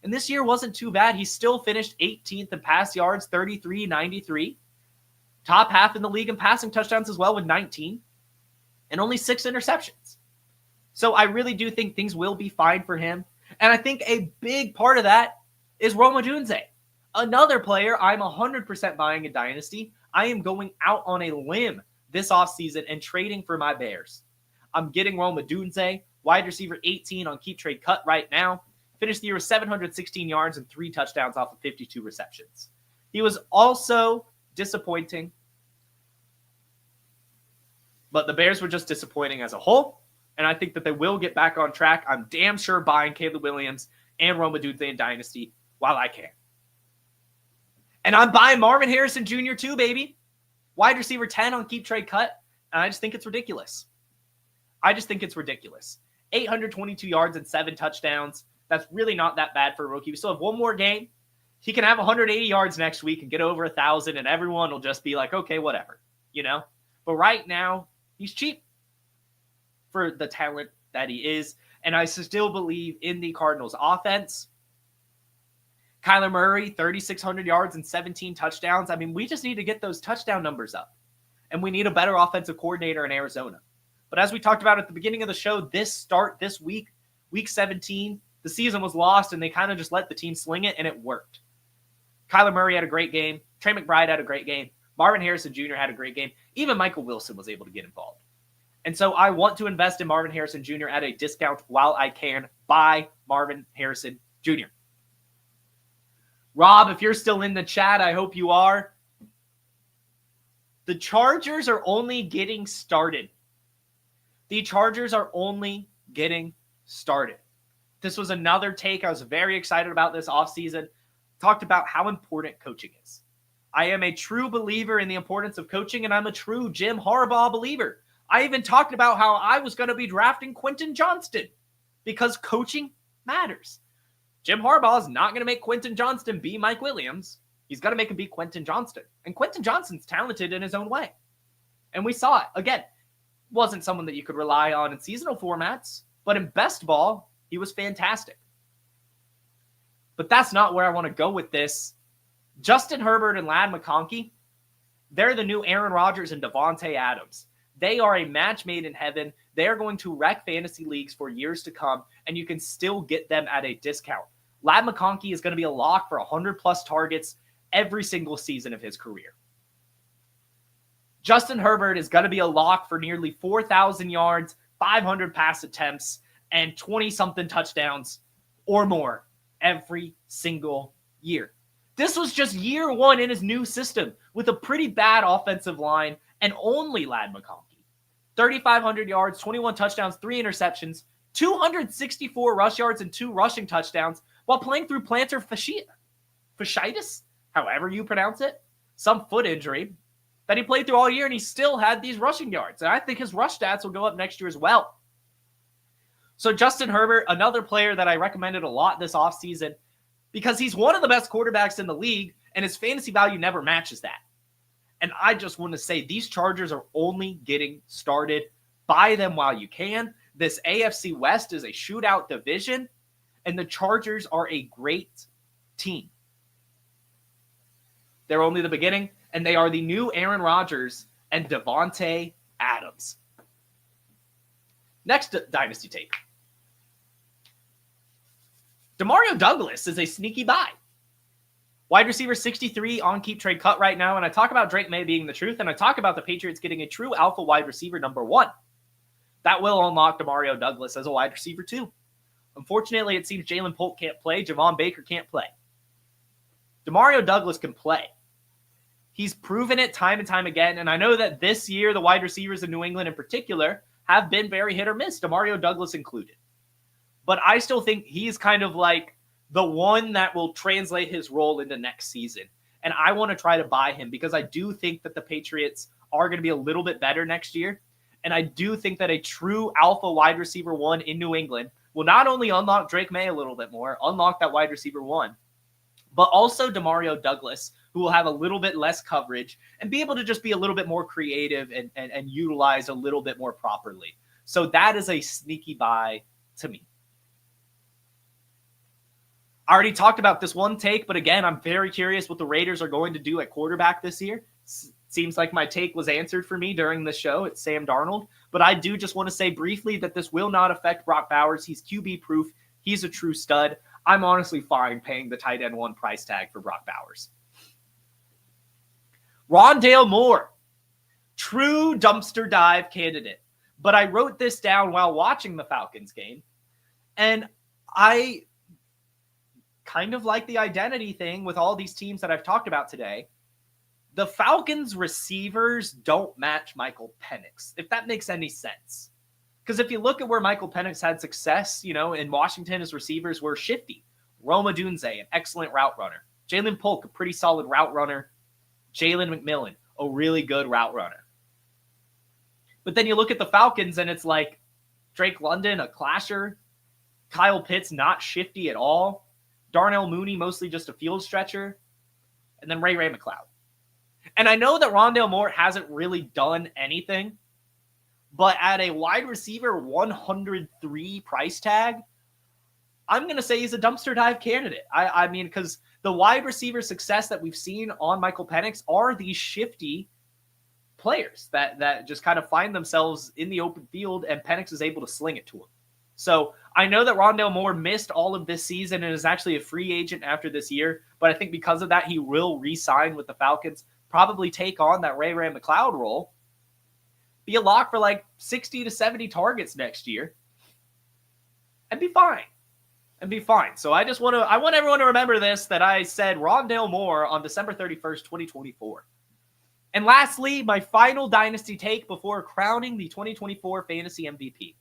And this year wasn't too bad. He still finished 18th in pass yards, 33-93. Top half in the league in passing touchdowns as well with 19. And only 6 interceptions. So I really do think things will be fine for him. And I think a big part of that is Rome Odunze. Another player I'm 100% buying in Dynasty. I am going out on a limb this offseason and trading for my Bears. I'm getting Rome Odunze, wide receiver 18 on Keep Trade Cut right now. Finished the year with 716 yards and 3 touchdowns off of 52 receptions. He was also disappointing, but the Bears were just disappointing as a whole, and I think that they will get back on track. I'm damn sure buying Caleb Williams and Rome Odunze in Dynasty while I can. And I'm buying Marvin Harrison Jr. too, baby. Wide receiver 10 on Keep Trade Cut, and I just think it's ridiculous. 822 yards and 7 touchdowns. That's really not that bad for a rookie. We still have one more game. He can have 180 yards next week and get over 1,000, and everyone will just be like, okay, whatever, you know? But right now, he's cheap for the talent that he is, and I still believe in the Cardinals' offense. Kyler Murray, 3,600 yards and 17 touchdowns. I mean, we just need to get those touchdown numbers up, and we need a better offensive coordinator in Arizona. But as we talked about at the beginning of the show, this week, week 17, the season was lost, and they kind of just let the team sling it, and it worked. Kyler Murray had a great game. Trey McBride had a great game. Marvin Harrison Jr. had a great game. Even Michael Wilson was able to get involved. And so I want to invest in Marvin Harrison Jr. at a discount while I can. Buy Marvin Harrison Jr. Rob, if you're still in the chat, I hope you are. The Chargers are only getting started. This was another take. I was very excited about this offseason. Talked about how important coaching is. I am a true believer in the importance of coaching, and I'm a true Jim Harbaugh believer. I even talked about how I was going to be drafting Quentin Johnston because coaching matters. Jim Harbaugh is not going to make Quentin Johnston be Mike Williams. He's going to make him be Quentin Johnston. And Quentin Johnston's talented in his own way. And we saw it. Again, wasn't someone that you could rely on in seasonal formats, but in best ball, he was fantastic. But that's not where I want to go with this. Justin Herbert and Ladd McConkey, they're the new Aaron Rodgers and Devontae Adams. They are a match made in heaven. They are going to wreck fantasy leagues for years to come, and you can still get them at a discount. Ladd McConkey is going to be a lock for 100-plus targets every single season of his career. Justin Herbert is going to be a lock for nearly 4,000 yards, 500 pass attempts, and 20-something touchdowns or more every single year. This was just year one in his new system with a pretty bad offensive line and only Ladd McConkey. 3,500 yards, 21 touchdowns, 3 interceptions, 264 rush yards, and 2 rushing touchdowns while playing through plantar fasciitis, however you pronounce it, some foot injury that he played through all year, and he still had these rushing yards. And I think his rush stats will go up next year as well. So Justin Herbert, another player that I recommended a lot this offseason because he's one of the best quarterbacks in the league and his fantasy value never matches that. And I just want to say these Chargers are only getting started. Buy them while you can. This AFC West is a shootout division, and the Chargers are a great team. They're only the beginning, and they are the new Aaron Rodgers and Devontae Adams. Next Dynasty take. Demario Douglas is a sneaky buy. Wide receiver 63 on keep trade cut right now, and I talk about Drake May being the truth, and I talk about the Patriots getting a true alpha wide receiver number 1. That will unlock Demario Douglas as a wide receiver 2. Unfortunately, it seems Jalen Polk can't play. Javon Baker can't play. Demario Douglas can play. He's proven it time and time again, and I know that this year the wide receivers in New England in particular have been very hit or miss, Demario Douglas included. But I still think he's kind of like the one that will translate his role into next season. And I want to try to buy him because I do think that the Patriots are going to be a little bit better next year. And I do think that a true alpha wide receiver 1 in New England will not only unlock Drake May a little bit more, unlock that wide receiver 1, but also Demario Douglas, who will have a little bit less coverage and be able to just be a little bit more creative and utilize a little bit more properly. So that is a sneaky buy to me. I already talked about this one take, but again, I'm very curious what the Raiders are going to do at quarterback this year. Seems like my take was answered for me during the show. It's Sam Darnold. But I do just want to say briefly that this will not affect Brock Bowers. He's QB proof. He's a true stud. I'm honestly fine paying the tight end 1 price tag for Brock Bowers. Rondale Moore, true dumpster dive candidate. But I wrote this down while watching the Falcons game, and I kind of like the identity thing with all these teams that I've talked about today. The Falcons receivers don't match Michael Penix, if that makes any sense. Because if you look at where Michael Penix had success, in Washington, his receivers were shifty. Rome Odunze, an excellent route runner. Jalen Polk, a pretty solid route runner. Jalen McMillan, a really good route runner. But then you look at the Falcons and it's like Drake London, a clasher. Kyle Pitts, not shifty at all. Darnell Mooney, mostly just a field stretcher. And then Ray McCloud. And I know that Rondale Moore hasn't really done anything, but at a wide receiver 103 price tag, I'm going to say he's a dumpster dive candidate. I mean, because the wide receiver success that we've seen on Michael Penix are these shifty players that just kind of find themselves in the open field, and Penix is able to sling it to them. So I know that Rondale Moore missed all of this season and is actually a free agent after this year, but I think because of that, he will re-sign with the Falcons, probably take on that Ray McCloud role, be a lock for like 60 to 70 targets next year, and be fine. So I want everyone to remember this, that I said Rondale Moore on December 31st, 2024. And lastly, my final dynasty take before crowning the 2024 Fantasy MVP.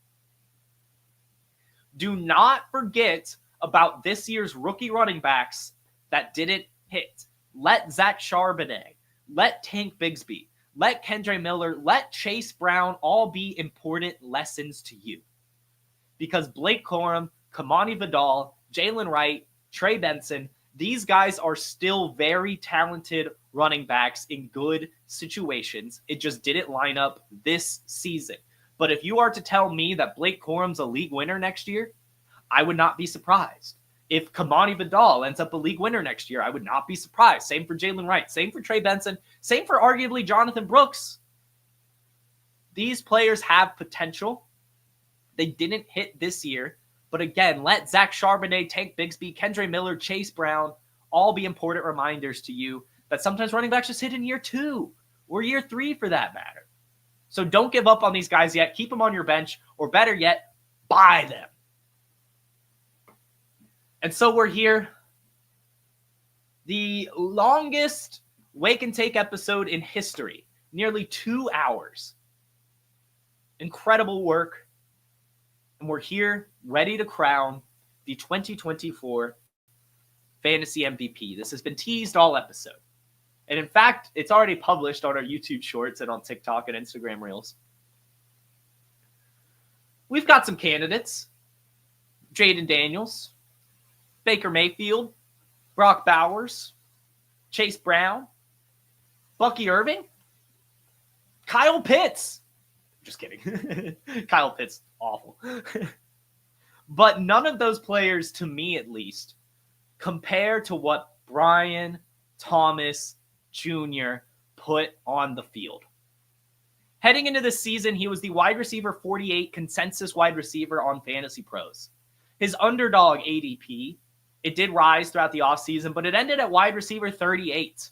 Do not forget about this year's rookie running backs that didn't hit. Let Zach Charbonnet, let Tank Bigsby, let Kendre Miller, let Chase Brown all be important lessons to you. Because Blake Corum, Kamani Vidal, Jalen Wright, Trey Benson, these guys are still very talented running backs in good situations. It just didn't line up this season. But if you are to tell me that Blake Corum's a league winner next year, I would not be surprised. If Kamani Vidal ends up a league winner next year, I would not be surprised. Same for Jalen Wright. Same for Trey Benson. Same for arguably Jonathan Brooks. These players have potential. They didn't hit this year. But again, let Zach Charbonnet, Tank Bigsby, Kendre Miller, Chase Brown all be important reminders to you that sometimes running backs just hit in year 2 or year 3 for that matter. So don't give up on these guys yet. Keep them on your bench, or better yet, buy them. And so we're here. The longest Wake and Take episode in history. Nearly 2 hours. Incredible work. And we're here ready to crown the 2024 Fantasy MVP. This has been teased all episode. And in fact, it's already published on our YouTube Shorts and on TikTok and Instagram Reels. We've got some candidates. Jaden Daniels, Baker Mayfield, Brock Bowers, Chase Brown, Bucky Irving, Kyle Pitts. Just kidding. Kyle Pitts, awful. But none of those players, to me at least, compare to what Brian Thomas Jr. put on the field. Heading into this season, he was the wide receiver 48 consensus wide receiver on Fantasy Pros. His underdog ADP, it did rise throughout the offseason, but it ended at wide receiver 38.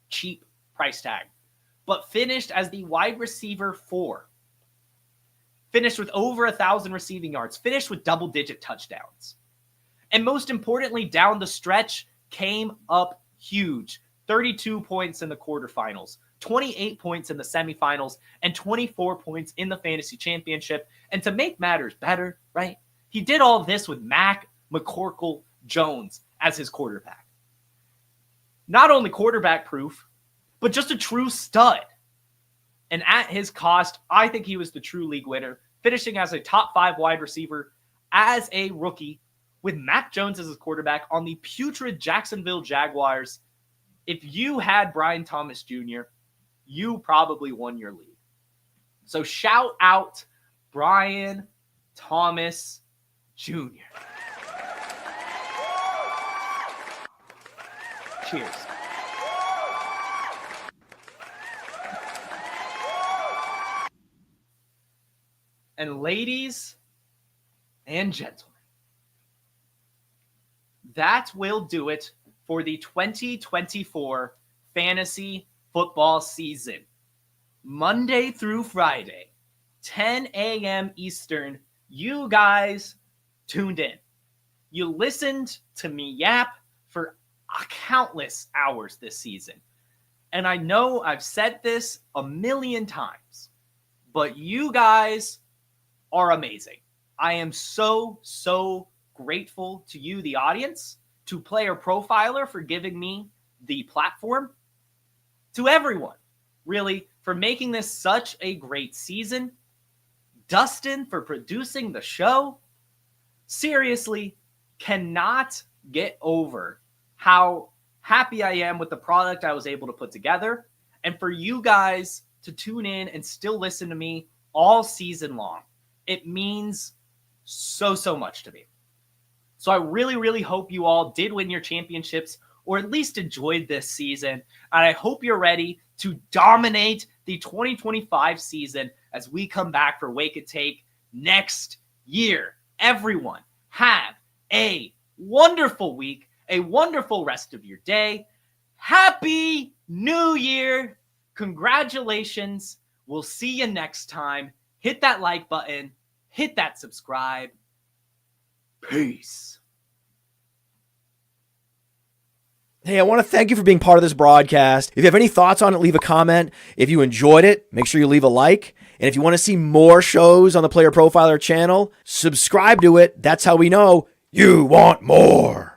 Cheap price tag. But finished as the wide receiver 4. Finished with over 1,000 receiving yards. Finished with double-digit touchdowns. And most importantly, down the stretch, came up huge. 32 points in the quarterfinals, 28 points in the semifinals, and 24 points in the fantasy championship. And to make matters better, right, he did all this with Mac McCorkle Jones as his quarterback. Not only quarterback proof, but just a true stud. And at his cost, I think he was the true league winner, finishing as a top 5 wide receiver as a rookie with Mac Jones as his quarterback on the putrid Jacksonville Jaguars. If you had Brian Thomas Jr., you probably won your league. So shout out Brian Thomas Jr. Cheers. And ladies and gentlemen, that will do it for the 2024 fantasy football season. Monday through Friday, 10 a.m. Eastern, you guys tuned in. You listened to me yap for countless hours this season. And I know I've said this a million times, but you guys are amazing. I am so grateful to you, the audience, to PlayerProfiler for giving me the platform, to everyone, really, for making this such a great season, Dustin for producing the show. Seriously, cannot get over how happy I am with the product I was able to put together, and for you guys to tune in and still listen to me all season long. It means so much to me. So I really hope you all did win your championships or at least enjoyed this season. And I hope you're ready to dominate the 2025 season as we come back for Wake It Take next year. Everyone, have a wonderful week, a wonderful rest of your day. Happy New Year. Congratulations. We'll see you next time. Hit that like button. Hit that subscribe. Peace. Hey, I want to thank you for being part of this broadcast. If you have any thoughts on it, leave a comment. If you enjoyed it, make sure you leave a like. And if you want to see more shows on the Player Profiler channel, subscribe to it. That's how we know you want more.